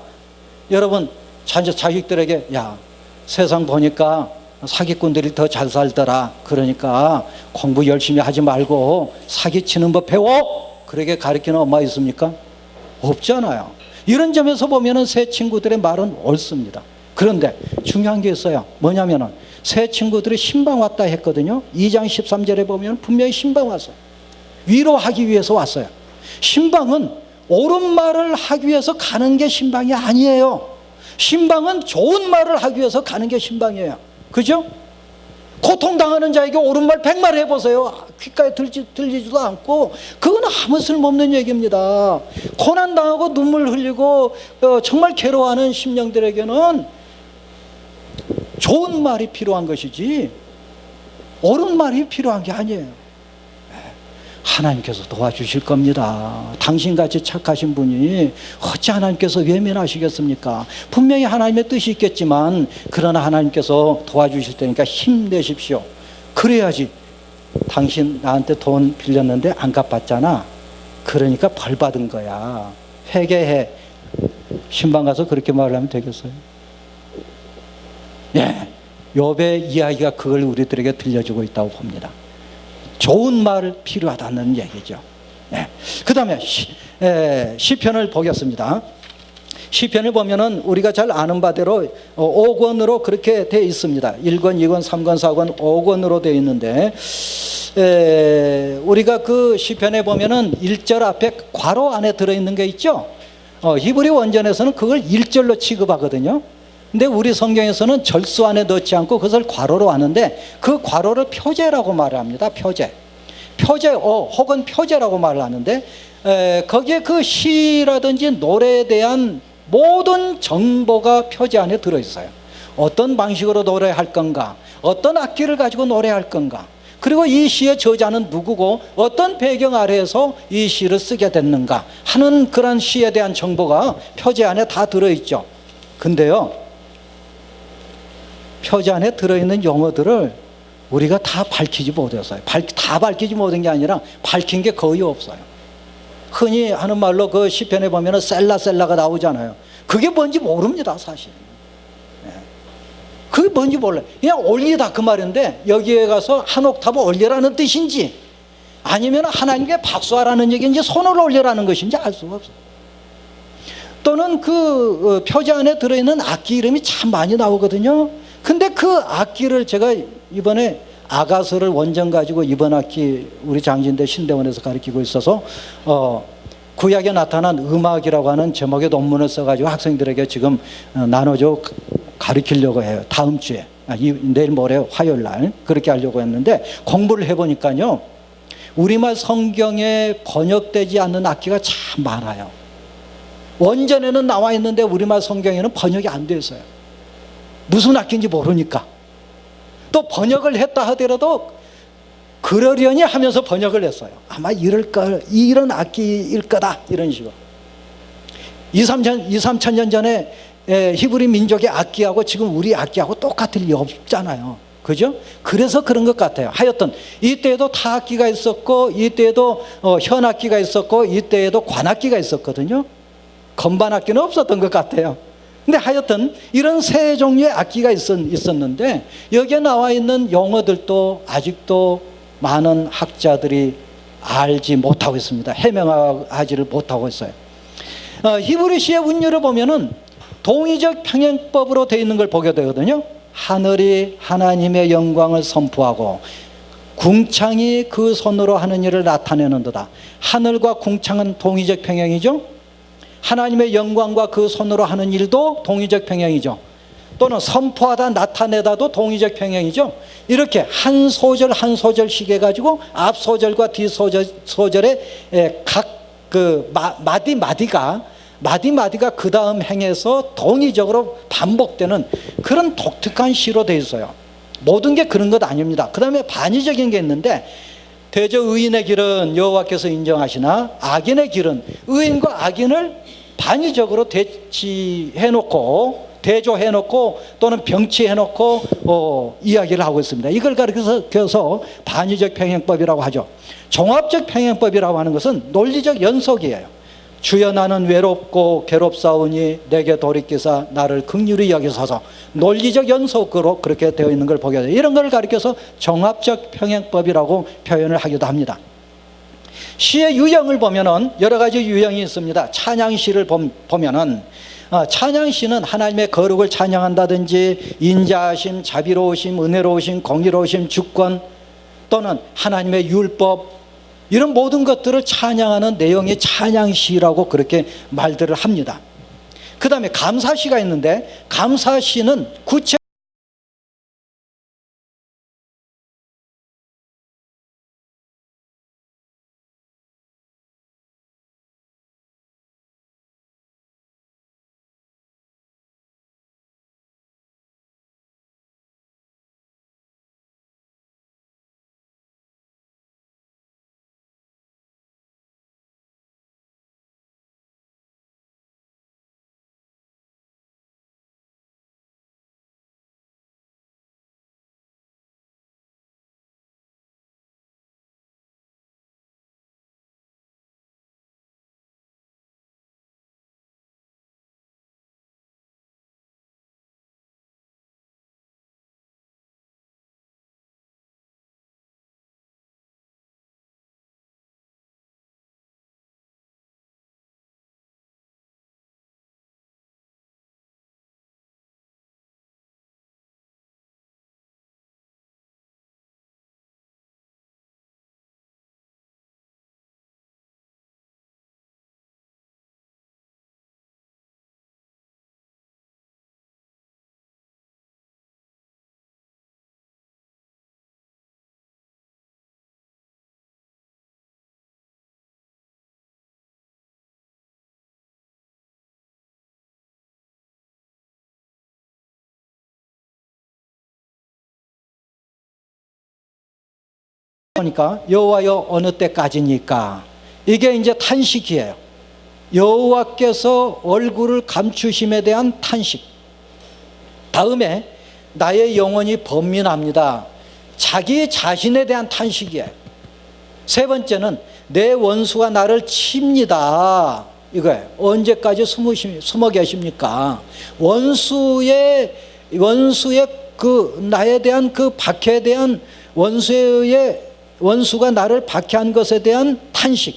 여러분 자식들에게 야, 세상 보니까 사기꾼들이 더 잘 살더라, 그러니까 공부 열심히 하지 말고 사기치는 법 배워, 그렇게 가르치는 엄마 있습니까? 없잖아요. 이런 점에서 보면은 새 친구들의 말은 옳습니다. 그런데 중요한 게 있어요. 뭐냐면은 새 친구들이 신방 왔다 했거든요. 2장 13절에 보면 분명히 신방 왔어요. 위로하기 위해서 왔어요. 신방은 옳은 말을 하기 위해서 가는 게 신방이 아니에요. 신방은 좋은 말을 하기 위해서 가는 게 신방이에요. 그죠? 고통당하는 자에게 옳은 말 100말 해보세요. 귓가에 들리지도 않고 그건 아무 쓸모없는 얘기입니다. 고난당하고 눈물 흘리고 정말 괴로워하는 심령들에게는 좋은 말이 필요한 것이지 옳은 말이 필요한 게 아니에요. 하나님께서 도와주실 겁니다. 당신같이 착하신 분이 어찌 하나님께서 외면하시겠습니까? 분명히 하나님의 뜻이 있겠지만 그러나 하나님께서 도와주실 테니까 힘내십시오. 그래야지. 당신 나한테 돈 빌렸는데 안 갚았잖아. 그러니까 벌 받은 거야. 회개해. 신방 가서 그렇게 말하면 되겠어요? 예, 욥의 이야기가 그걸 우리들에게 들려주고 있다고 봅니다. 좋은 말 필요하다는 얘기죠. 네. 그 다음에 시편을 보겠습니다. 시편을 보면은 우리가 잘 아는 바대로 5권으로 그렇게 되어 있습니다. 1권, 2권, 3권, 4권, 5권으로 되어 있는데 우리가 그 시편에 보면은 1절 앞에 괄호 안에 들어있는 게 있죠. 히브리 원전에서는 그걸 1절로 취급하거든요. 근데 우리 성경에서는 절수 안에 넣지 않고 그것을 괄호로 하는데 그 괄호를 표제라고 말을 합니다. 표제 혹은 표제라고 말을 하는데 거기에 그 시라든지 노래에 대한 모든 정보가 표제 안에 들어있어요. 어떤 방식으로 노래할 건가, 어떤 악기를 가지고 노래할 건가, 그리고 이 시의 저자는 누구고 어떤 배경 아래에서 이 시를 쓰게 됐는가 하는 그런 시에 대한 정보가 표제 안에 다 들어있죠. 근데요, 표제 안에 들어있는 용어들을 우리가 다 밝히지 못했어요. 다 밝히지 못한 게 아니라 밝힌 게 거의 없어요. 흔히 하는 말로 그 시편에 보면 셀라가 나오잖아요. 그게 뭔지 모릅니다, 사실. 그게 뭔지 몰라요. 그냥 올리다 그 말인데 여기에 가서 한 옥타브 올리라는 뜻인지 아니면 하나님께 박수하라는 얘기인지 손을 올리라는 것인지 알 수가 없어요. 또는 그 표제 안에 들어있는 악기 이름이 참 많이 나오거든요. 근데 그 악기를 제가 이번에 아가서를 원전 가지고 이번 학기 우리 장진대 신대원에서 가르치고 있어서 구약에 나타난 음악이라고 하는 제목의 논문을 써가지고 학생들에게 지금 나눠줘 가르치려고 해요. 다음 주에 내일 모레 화요일 날 그렇게 하려고 했는데 공부를 해보니까요, 우리말 성경에 번역되지 않는 악기가 참 많아요. 원전에는 나와 있는데 우리말 성경에는 번역이 안 돼 있어요. 무슨 악기인지 모르니까. 또 번역을 했다 하더라도 그러려니 하면서 번역을 했어요. 아마 이런 악기일 거다, 이런 식으로. 2,3천 년 전에 히브리 민족의 악기하고 지금 우리 악기하고 똑같을 리 없잖아요. 그죠? 그래서 그런 것 같아요. 하여튼 이때에도 타악기가 있었고 이때에도 현악기가 있었고 이때에도 관악기가 있었거든요. 건반악기는 없었던 것 같아요. 근데 하여튼 이런 세 종류의 악기가 있었는데 여기에 나와 있는 용어들도 아직도 많은 학자들이 알지 못하고 있습니다. 해명하지를 못하고 있어요. 히브리시의 운율을 보면은 동의적 평행법으로 되어 있는 걸 보게 되거든요. 하늘이 하나님의 영광을 선포하고 궁창이 그 손으로 하는 일을 나타내는도다. 하늘과 궁창은 동의적 평행이죠. 하나님의 영광과 그 손으로 하는 일도 동의적 평행이죠. 또는 선포하다 나타내다도 동의적 평행이죠. 이렇게 한 소절 한 소절씩 해가지고 앞 소절과 뒤 소절의 각 그 마디마디가 그 다음 행에서 동의적으로 반복되는 그런 독특한 시로 되어 있어요. 모든 게 그런 것 아닙니다. 그 다음에 반의적인 게 있는데, 대저 의인의 길은 여호와께서 인정하시나 악인의 길은, 의인과 악인을 반의적으로 대조해놓고 또는 병치해놓고 이야기를 하고 있습니다. 이걸 가리켜서 반의적 평행법이라고 하죠. 종합적 평행법이라고 하는 것은 논리적 연속이에요. 주여 나는 외롭고 괴롭사오니 내게 돌이키사 나를 긍휼히 여기소서. 논리적 연속으로 그렇게 되어 있는 걸 보게 돼요. 이런 걸 가리켜서 종합적 평행법이라고 표현을 하기도 합니다. 시의 유형을 보면은 여러 가지 유형이 있습니다. 찬양시를 보면은 찬양시는 하나님의 거룩을 찬양한다든지 인자하심, 자비로우심, 은혜로우심, 공의로우심, 주권 또는 하나님의 율법, 이런 모든 것들을 찬양하는 내용이 찬양시라고 그렇게 말들을 합니다. 그 다음에 감사시가 있는데, 감사시는 구체 보니까 여호와여 어느 때까지니까, 이게 이제 탄식이에요. 여호와께서 얼굴을 감추심에 대한 탄식. 다음에 나의 영혼이 번민합니다. 자기 자신에 대한 탄식이에요. 세 번째는 내 원수가 나를 칩니다. 이거예요. 언제까지 숨어 계십니까? 원수의 그 나에 대한 그 박해에 대한 원수가 나를 박해한 것에 대한 탄식.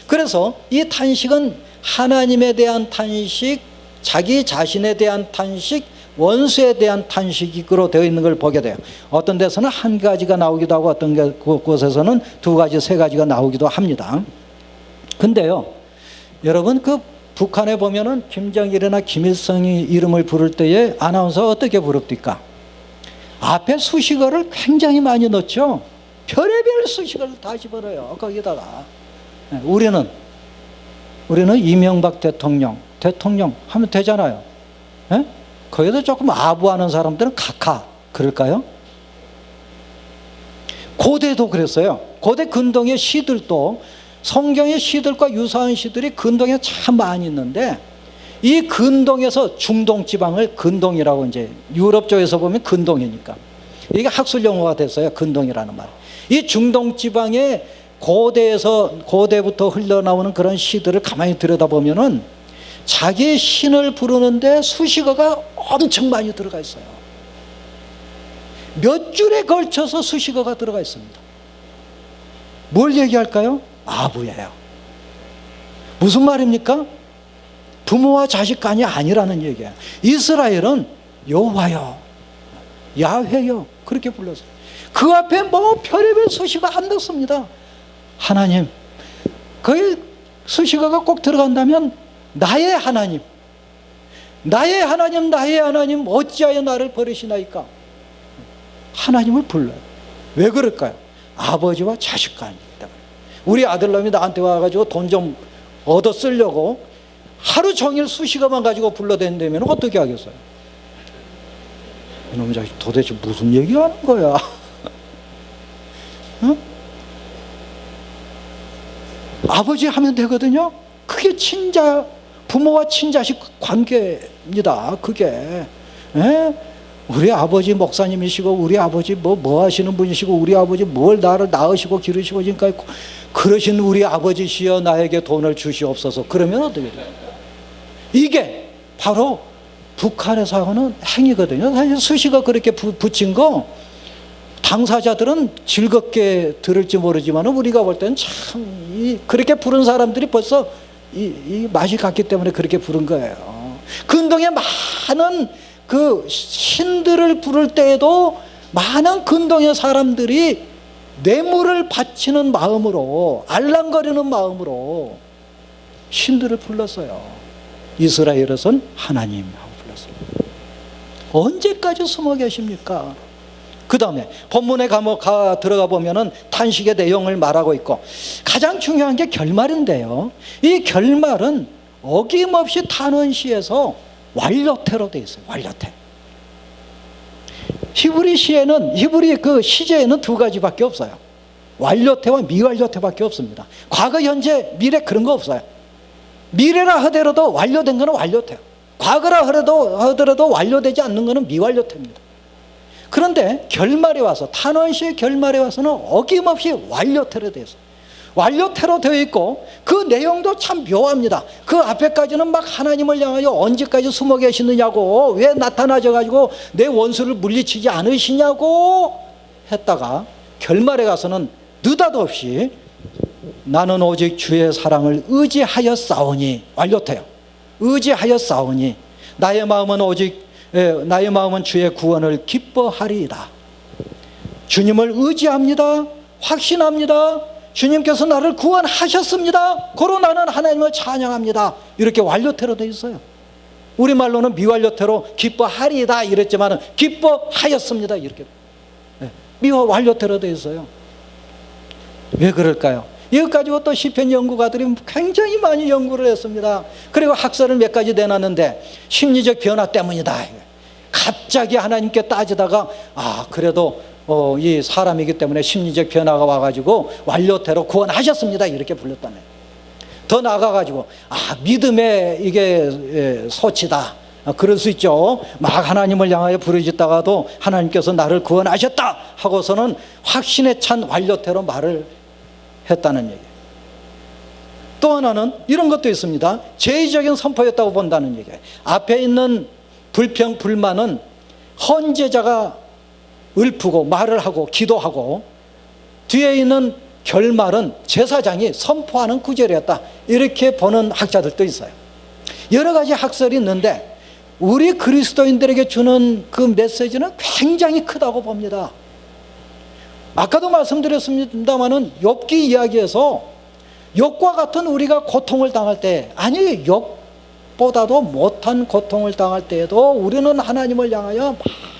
그래서 이 탄식은 하나님에 대한 탄식, 자기 자신에 대한 탄식, 원수에 대한 탄식으로 되어 있는 걸 보게 돼요. 어떤 데서는 한 가지가 나오기도 하고 어떤 곳에서는 두 가지, 세 가지가 나오기도 합니다. 근데요, 여러분, 그 북한에 보면은 김정일이나 김일성이 이름을 부를 때에 아나운서 어떻게 부릅니까? 앞에 수식어를 굉장히 많이 넣죠. 별의별 수식어를 다 집어넣어요, 거기다가. 우리는 이명박 대통령 하면 되잖아요. 예? 거기다 조금 아부하는 사람들은 카카 그럴까요? 고대도 그랬어요. 고대 근동의 시들도 성경의 시들과 유사한 시들이 근동에 참 많이 있는데, 이 근동에서 중동 지방을 근동이라고, 이제 유럽 쪽에서 보면 근동이니까 이게 학술 용어가 됐어요. 근동이라는 말. 이 중동 지방의 고대부터 흘러나오는 그런 시들을 가만히 들여다보면은 자기의 신을 부르는데 수식어가 엄청 많이 들어가 있어요. 몇 줄에 걸쳐서 수식어가 들어가 있습니다. 뭘 얘기할까요? 아부예요. 무슨 말입니까? 부모와 자식 간이 아니라는 얘기예요. 이스라엘은 여호와여, 야훼여 그렇게 불렀어요. 그 앞에 뭐 별의별 수식어 안 넣습니다. 하나님, 그 수식어가 꼭 들어간다면 나의 하나님, 나의 하나님, 나의 하나님 어찌하여 나를 버리시나이까? 하나님을 불러요. 왜 그럴까요? 아버지와 자식 간이기 때문에. 우리 아들놈이 나한테 와가지고 돈 좀 얻어 쓰려고 하루 종일 수식어만 가지고 불러댄다면 어떻게 하겠어요? 이놈의 자식 도대체 무슨 얘기하는 거야? 응? 아버지 하면 되거든요. 그게 친자, 부모와 친자식 관계입니다. 그게. 우리 아버지 목사님이시고 우리 아버지 뭐 하시는 분이시고 우리 아버지 뭘 나를 낳으시고 기르시고 지금까지 그러신 우리 아버지시여 나에게 돈을 주시옵소서. 그러면 어떻게 돼요? 이게 바로 북한에서 하는 행위거든요. 사실 수식어 그렇게 붙인 거 당사자들은 즐겁게 들을지 모르지만 우리가 볼 때는 참 그렇게 부른 사람들이 벌써 이 맛이 갔기 때문에 그렇게 부른 거예요. 근동에 많은 그 신들을 부를 때에도 많은 근동의 사람들이 뇌물을 바치는 마음으로 알랑거리는 마음으로 신들을 불렀어요. 이스라엘에서는 하나님 하고 불렀어요. 언제까지 숨어 계십니까? 그 다음에 본문에 들어가 보면은 탄식의 내용을 말하고 있고 가장 중요한 게 결말인데요. 이 결말은 어김없이 탄원시에서 완료태로 되어 있어요. 완료태. 히브리 그 시제에는 두 가지밖에 없어요. 완료태와 미완료태밖에 없습니다. 과거, 현재, 미래 그런 거 없어요. 미래라 하더라도 완료된 거는 완료태요. 과거라 하더라도 완료되지 않는 거는 미완료태입니다. 그런데 결말에 와서 탄원시의 결말에 와서는 어김없이 완료태로 되어 있어요. 완료태로 되어 있고 그 내용도 참 묘합니다. 그 앞에까지는 막 하나님을 향하여 언제까지 숨어 계시느냐고, 왜 나타나셔 가지고 내 원수를 물리치지 않으시냐고 했다가 결말에 가서는 느닷없이 나는 오직 주의 사랑을 의지하여 싸우니, 완료태요. 의지하여 싸우니 나의 마음은 주의 구원을 기뻐하리이다. 주님을 의지합니다. 확신합니다. 주님께서 나를 구원하셨습니다. 고로 나는 하나님을 찬양합니다. 이렇게 완료태로 되어 있어요. 우리말로는 미완료태로 기뻐하리이다 이랬지만 기뻐하였습니다. 이렇게 완료태로 되어 있어요. 왜 그럴까요? 이것 가지고 또 시편 연구가들이 굉장히 많이 연구를 했습니다. 그리고 학설을 몇 가지 내놨는데 심리적 변화 때문이다. 갑자기 하나님께 따지다가 그래도 이 사람이기 때문에 심리적 변화가 와가지고 완료태로 구원하셨습니다. 이렇게 불렀다네. 더 나아가가지고 믿음의 이게 소치다. 그럴 수 있죠. 막 하나님을 향하여 부르짖다가도 하나님께서 나를 구원하셨다 하고서는 확신에 찬 완료태로 말을 했다는 얘기예요. 또 하나는 이런 것도 있습니다. 제의적인 선포였다고 본다는 얘기예요. 앞에 있는 불평, 불만은 헌제자가 읊고 말을 하고 기도하고 뒤에 있는 결말은 제사장이 선포하는 구절이었다. 이렇게 보는 학자들도 있어요. 여러 가지 학설이 있는데 우리 그리스도인들에게 주는 그 메시지는 굉장히 크다고 봅니다. 아까도 말씀드렸습니다마는 욥기 이야기에서 욥과 같은 우리가 고통을 당할 때, 아니 욥보다도 못한 고통을 당할 때에도 우리는 하나님을 향하여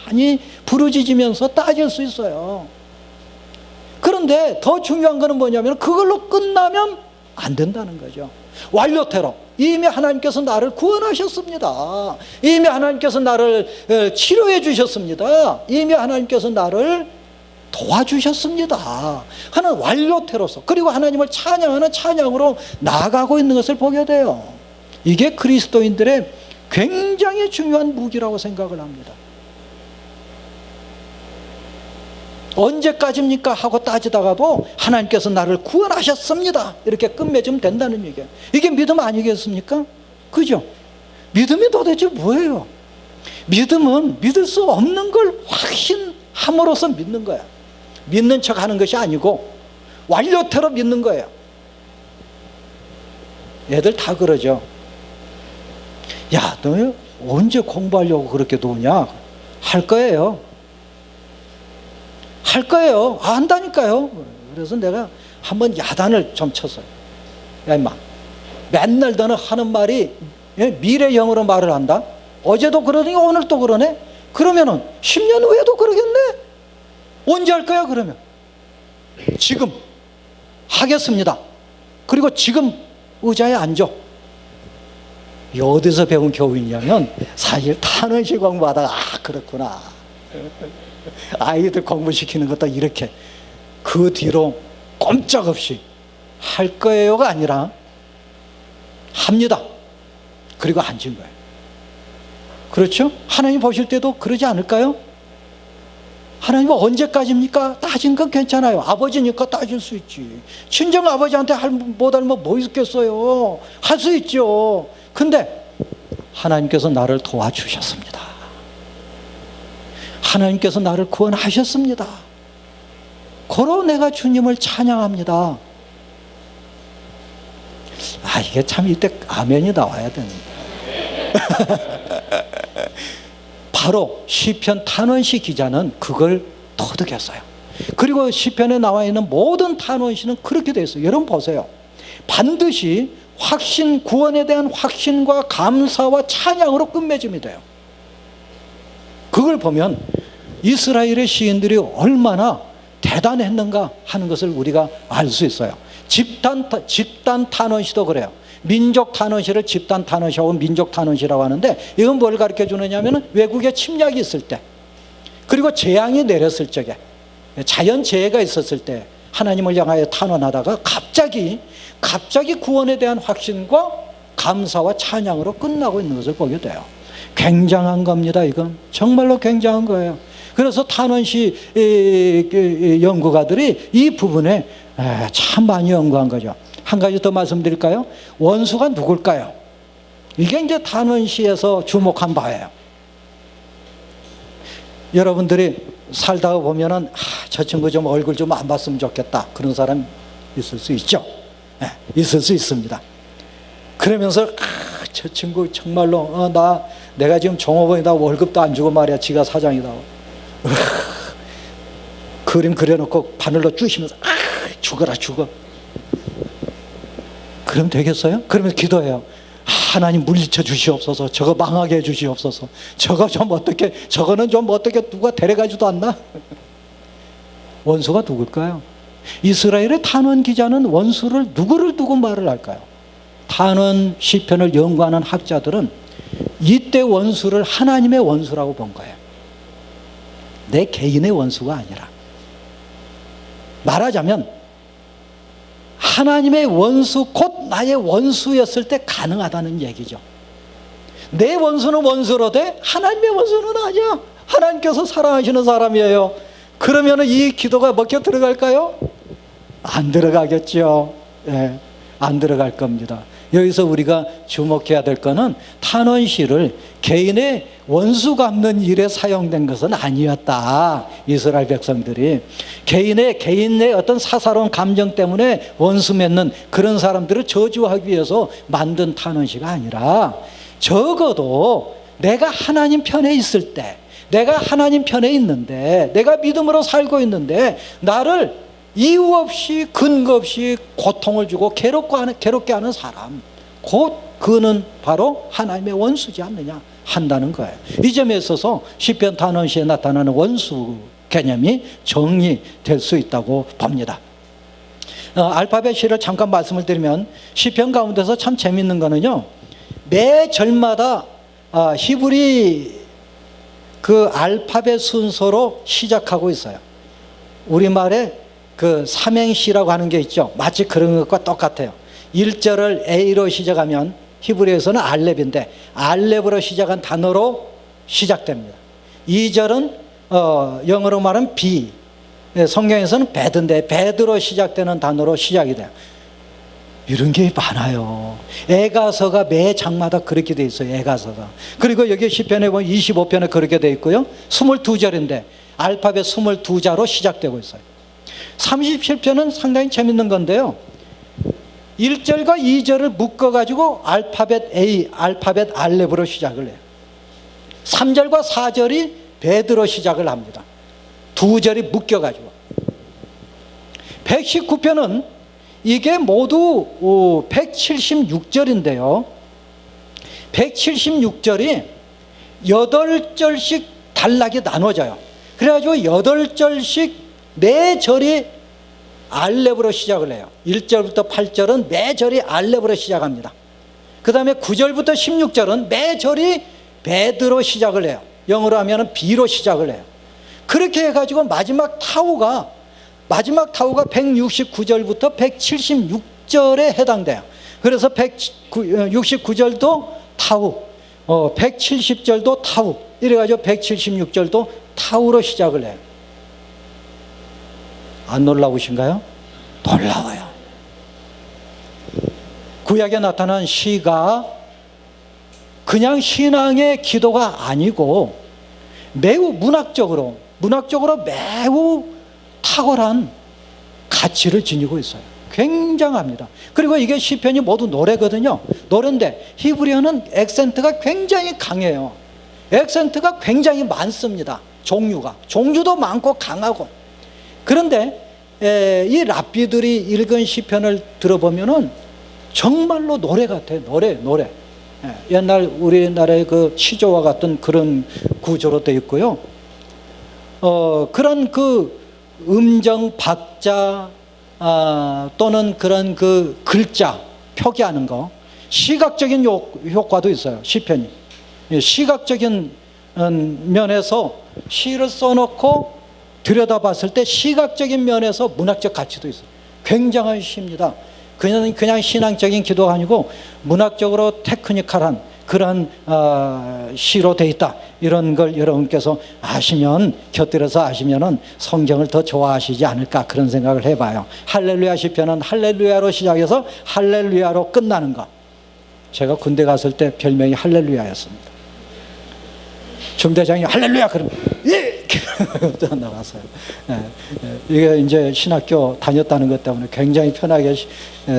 많이 부르짖으면서 따질 수 있어요. 그런데 더 중요한 것은 뭐냐면 그걸로 끝나면 안 된다는 거죠. 완료태로 이미 하나님께서 나를 구원하셨습니다. 이미 하나님께서 나를 치료해 주셨습니다. 이미 하나님께서 나를 도와주셨습니다 하는 완료태로서, 그리고 하나님을 찬양하는 찬양으로 나아가고 있는 것을 보게 돼요. 이게 그리스도인들의 굉장히 중요한 무기라고 생각을 합니다. 언제까지입니까? 하고 따지다가도 하나님께서 나를 구원하셨습니다 이렇게 끝맺으면 된다는 얘기예요. 이게 믿음 아니겠습니까? 그죠? 믿음이 도대체 뭐예요? 믿음은 믿을 수 없는 걸 확신함으로써 믿는 거야. 믿는 척 하는 것이 아니고 완료태로 믿는 거예요. 애들 다 그러죠. 야, 너 언제 공부하려고 그렇게 도냐? 할 거예요. 할 거예요. 한다니까요. 그래서 내가 한번 야단을 좀 쳤어요. 야, 임마. 맨날 너는 하는 말이 미래형으로 말을 한다? 어제도 그러더니 오늘 또 그러네? 그러면은 10년 후에도 그러겠네? 언제 할 거야, 그러면? 지금 하겠습니다. 그리고 지금 의자에 앉아. 이 어디서 배운 교훈이냐면 사실 탄원시 공부하다가 그렇구나. 아이들 공부시키는 것도 이렇게 그 뒤로 꼼짝없이 할 거예요가 아니라 합니다. 그리고 앉은 거예요. 그렇죠? 하나님 보실 때도 그러지 않을까요? 하나님은 언제까지입니까? 따진 건 괜찮아요. 아버지니까 따질 수 있지. 친정 아버지한테 못 알면 뭐 있겠어요. 할 수 있죠. 근데 하나님께서 나를 도와주셨습니다. 하나님께서 나를 구원하셨습니다. 고로 내가 주님을 찬양합니다. 이게 참 이때 아멘이 나와야 됩니다. 바로 시편 탄원시 기자는 그걸 터득했어요. 그리고 시편에 나와 있는 모든 탄원시는 그렇게 되어 있어요. 여러분 보세요. 반드시 확신, 구원에 대한 확신과 감사와 찬양으로 끝맺음이 돼요. 그걸 보면 이스라엘의 시인들이 얼마나 대단했는가 하는 것을 우리가 알 수 있어요. 집단 탄원시도 그래요. 민족 탄원시를 집단 탄원시하고 민족 탄원시라고 하는데, 이건 뭘 가르쳐 주느냐면 외국의 침략이 있을 때, 그리고 재앙이 내렸을 적에, 자연재해가 있었을 때 하나님을 향하여 탄원하다가 갑자기 구원에 대한 확신과 감사와 찬양으로 끝나고 있는 것을 보게 돼요. 굉장한 겁니다. 이건 정말로 굉장한 거예요. 그래서 탄원시 연구가들이 이 부분에 참 많이 연구한 거죠. 한 가지 더 말씀드릴까요? 원수가 누굴까요? 이게 이제 탄원시에서 주목한 바예요. 여러분들이 살다가 보면은 저 친구 좀 얼굴 좀 안 봤으면 좋겠다, 그런 사람 있을 수 있죠. 있을 수 있습니다. 그러면서 저 친구 정말로 내가 지금 종업원이다, 월급도 안 주고 말이야, 지가 사장이다, 그림 그려놓고 바늘로 쑤시면서 죽어라 죽어. 그럼 되겠어요? 그러면 기도해요. 하나님 물리쳐 주시옵소서. 저거 망하게 해 주시옵소서. 저거는 좀 어떻게 누가 데려가지도 않나? 원수가 누굴까요? 이스라엘의 탄원 기자는 원수를 누구를 두고 말을 할까요? 탄원 시편을 연구하는 학자들은 이때 원수를 하나님의 원수라고 본 거예요. 내 개인의 원수가 아니라. 말하자면 하나님의 원수, 곧 나의 원수였을 때 가능하다는 얘기죠. 내 원수는 원수로되 하나님의 원수는 아니야. 하나님께서 사랑하시는 사람이에요. 그러면 이 기도가 먹혀 들어갈까요? 안 들어가겠죠. 안 들어갈 겁니다. 여기서 우리가 주목해야 될 것은 탄원시를 개인의 원수 갚는 일에 사용된 것은 아니었다. 이스라엘 백성들이 개인의 어떤 사사로운 감정 때문에 원수 맺는 그런 사람들을 저주하기 위해서 만든 탄원시가 아니라, 적어도 내가 하나님 편에 있을 때, 내가 하나님 편에 있는데, 내가 믿음으로 살고 있는데 나를 이유 없이 근거 없이 고통을 주고 괴롭게 하는 사람, 곧 그는 바로 하나님의 원수지 않느냐 한다는 거예요. 이 점에 있어서 시편 탄원시에 나타나는 원수 개념이 정리될 수 있다고 봅니다. 알파벳 시를 잠깐 말씀을 드리면, 시편 가운데서 참 재밌는 거는요, 매 절마다 히브리 그 알파벳 순서로 시작하고 있어요. 우리말에 그 삼행시라고 하는 게 있죠. 마치 그런 것과 똑같아요. 1절을 A로 시작하면 히브리에서는 알렙인데 알렙으로 시작한 단어로 시작됩니다. 2절은 영어로 말하면 B, 성경에서는 배드인데 배드로 시작되는 단어로 시작이 돼요. 이런 게 많아요. 애가서가 매 장마다 그렇게 돼 있어요. 애가서가. 그리고 여기 시편에 보면 25편에 그렇게 돼 있고요. 22절인데 알파벳 22자로 시작되고 있어요. 37편은 상당히 재밌는 건데요. 1절과 2절을 묶어가지고 알파벳 A, 알파벳 알렙으로 시작을 해요. 3절과 4절이 베드로 시작을 합니다. 두 절이 묶여가지고. 119편은 이게 모두 176절인데요. 176절이 8절씩 단락이 나눠져요. 그래가지고 8절씩 매 절이 알렙으로 시작을 해요. 1절부터 8절은 매 절이 알렙으로 시작합니다. 그 다음에 9절부터 16절은 매 절이 베드로 시작을 해요. 영어로 하면 B로 시작을 해요. 그렇게 해가지고 마지막 타우가 169절부터 176절에 해당돼요. 그래서 169절도 타우, 170절도 타우, 이래가지고 176절도 타우로 시작을 해요. 안 놀라우신가요? 놀라워요. 구약에 나타난 시가 그냥 신앙의 기도가 아니고 매우 문학적으로 매우 탁월한 가치를 지니고 있어요. 굉장합니다. 그리고 이게 시편이 모두 노래거든요. 노래인데 히브리어는 액센트가 굉장히 강해요. 액센트가 굉장히 많습니다. 종류도 많고 강하고. 그런데 이 랍비들이 읽은 시편을 들어보면은 정말로 노래 같아요. 노래. 옛날 우리나라의 그 시조와 같은 그런 구조로 되어 있고요. 그런 그 음정, 박자 또는 그런 그 글자 표기하는 거, 시각적인 효과도 있어요. 시편이 시각적인 면에서 시를 써놓고 들여다봤을 때 시각적인 면에서 문학적 가치도 있어요. 굉장한 시입니다. 그냥 신앙적인 기도가 아니고 문학적으로 테크니컬한 그런 시로 돼 있다. 이런 걸 여러분께서 아시면, 곁들여서 아시면은 성경을 더 좋아하시지 않을까, 그런 생각을 해봐요. 할렐루야 시편은 할렐루야로 시작해서 할렐루야로 끝나는 것. 제가 군대 갔을 때 별명이 할렐루야였습니다. 중대장이 할렐루야 그러면 예 나갔어요. 이게 이제 신학교 다녔다는 것 때문에 굉장히 편하게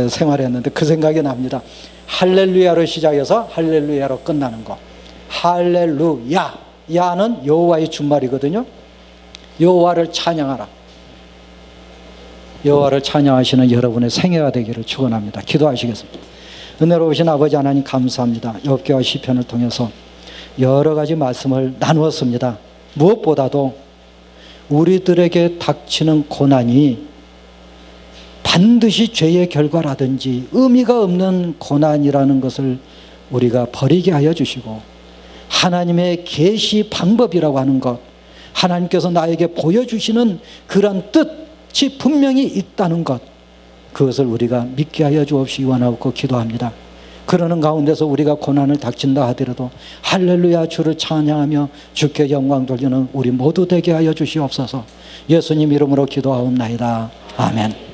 생활했는데 그 생각이 납니다. 할렐루야로 시작해서 할렐루야로 끝나는 거. 할렐루야, 야는 여호와의 준말이거든요. 여호와를 찬양하라. 여호와를 찬양하시는 여러분의 생애가 되기를 축원합니다. 기도하시겠습니다. 은혜로우신 아버지 하나님 감사합니다. 욥기와 시편을 통해서 여러 가지 말씀을 나누었습니다. 무엇보다도 우리들에게 닥치는 고난이 반드시 죄의 결과라든지 의미가 없는 고난이라는 것을 우리가 버리게 하여 주시고, 하나님의 계시 방법이라고 하는 것, 하나님께서 나에게 보여주시는 그런 뜻이 분명히 있다는 것, 그것을 우리가 믿게 하여 주옵시기 원하고 기도합니다. 그러는 가운데서 우리가 고난을 닥친다 하더라도 할렐루야 주를 찬양하며 주께 영광 돌리는 우리 모두 되게 하여 주시옵소서. 예수님 이름으로 기도하옵나이다. 아멘.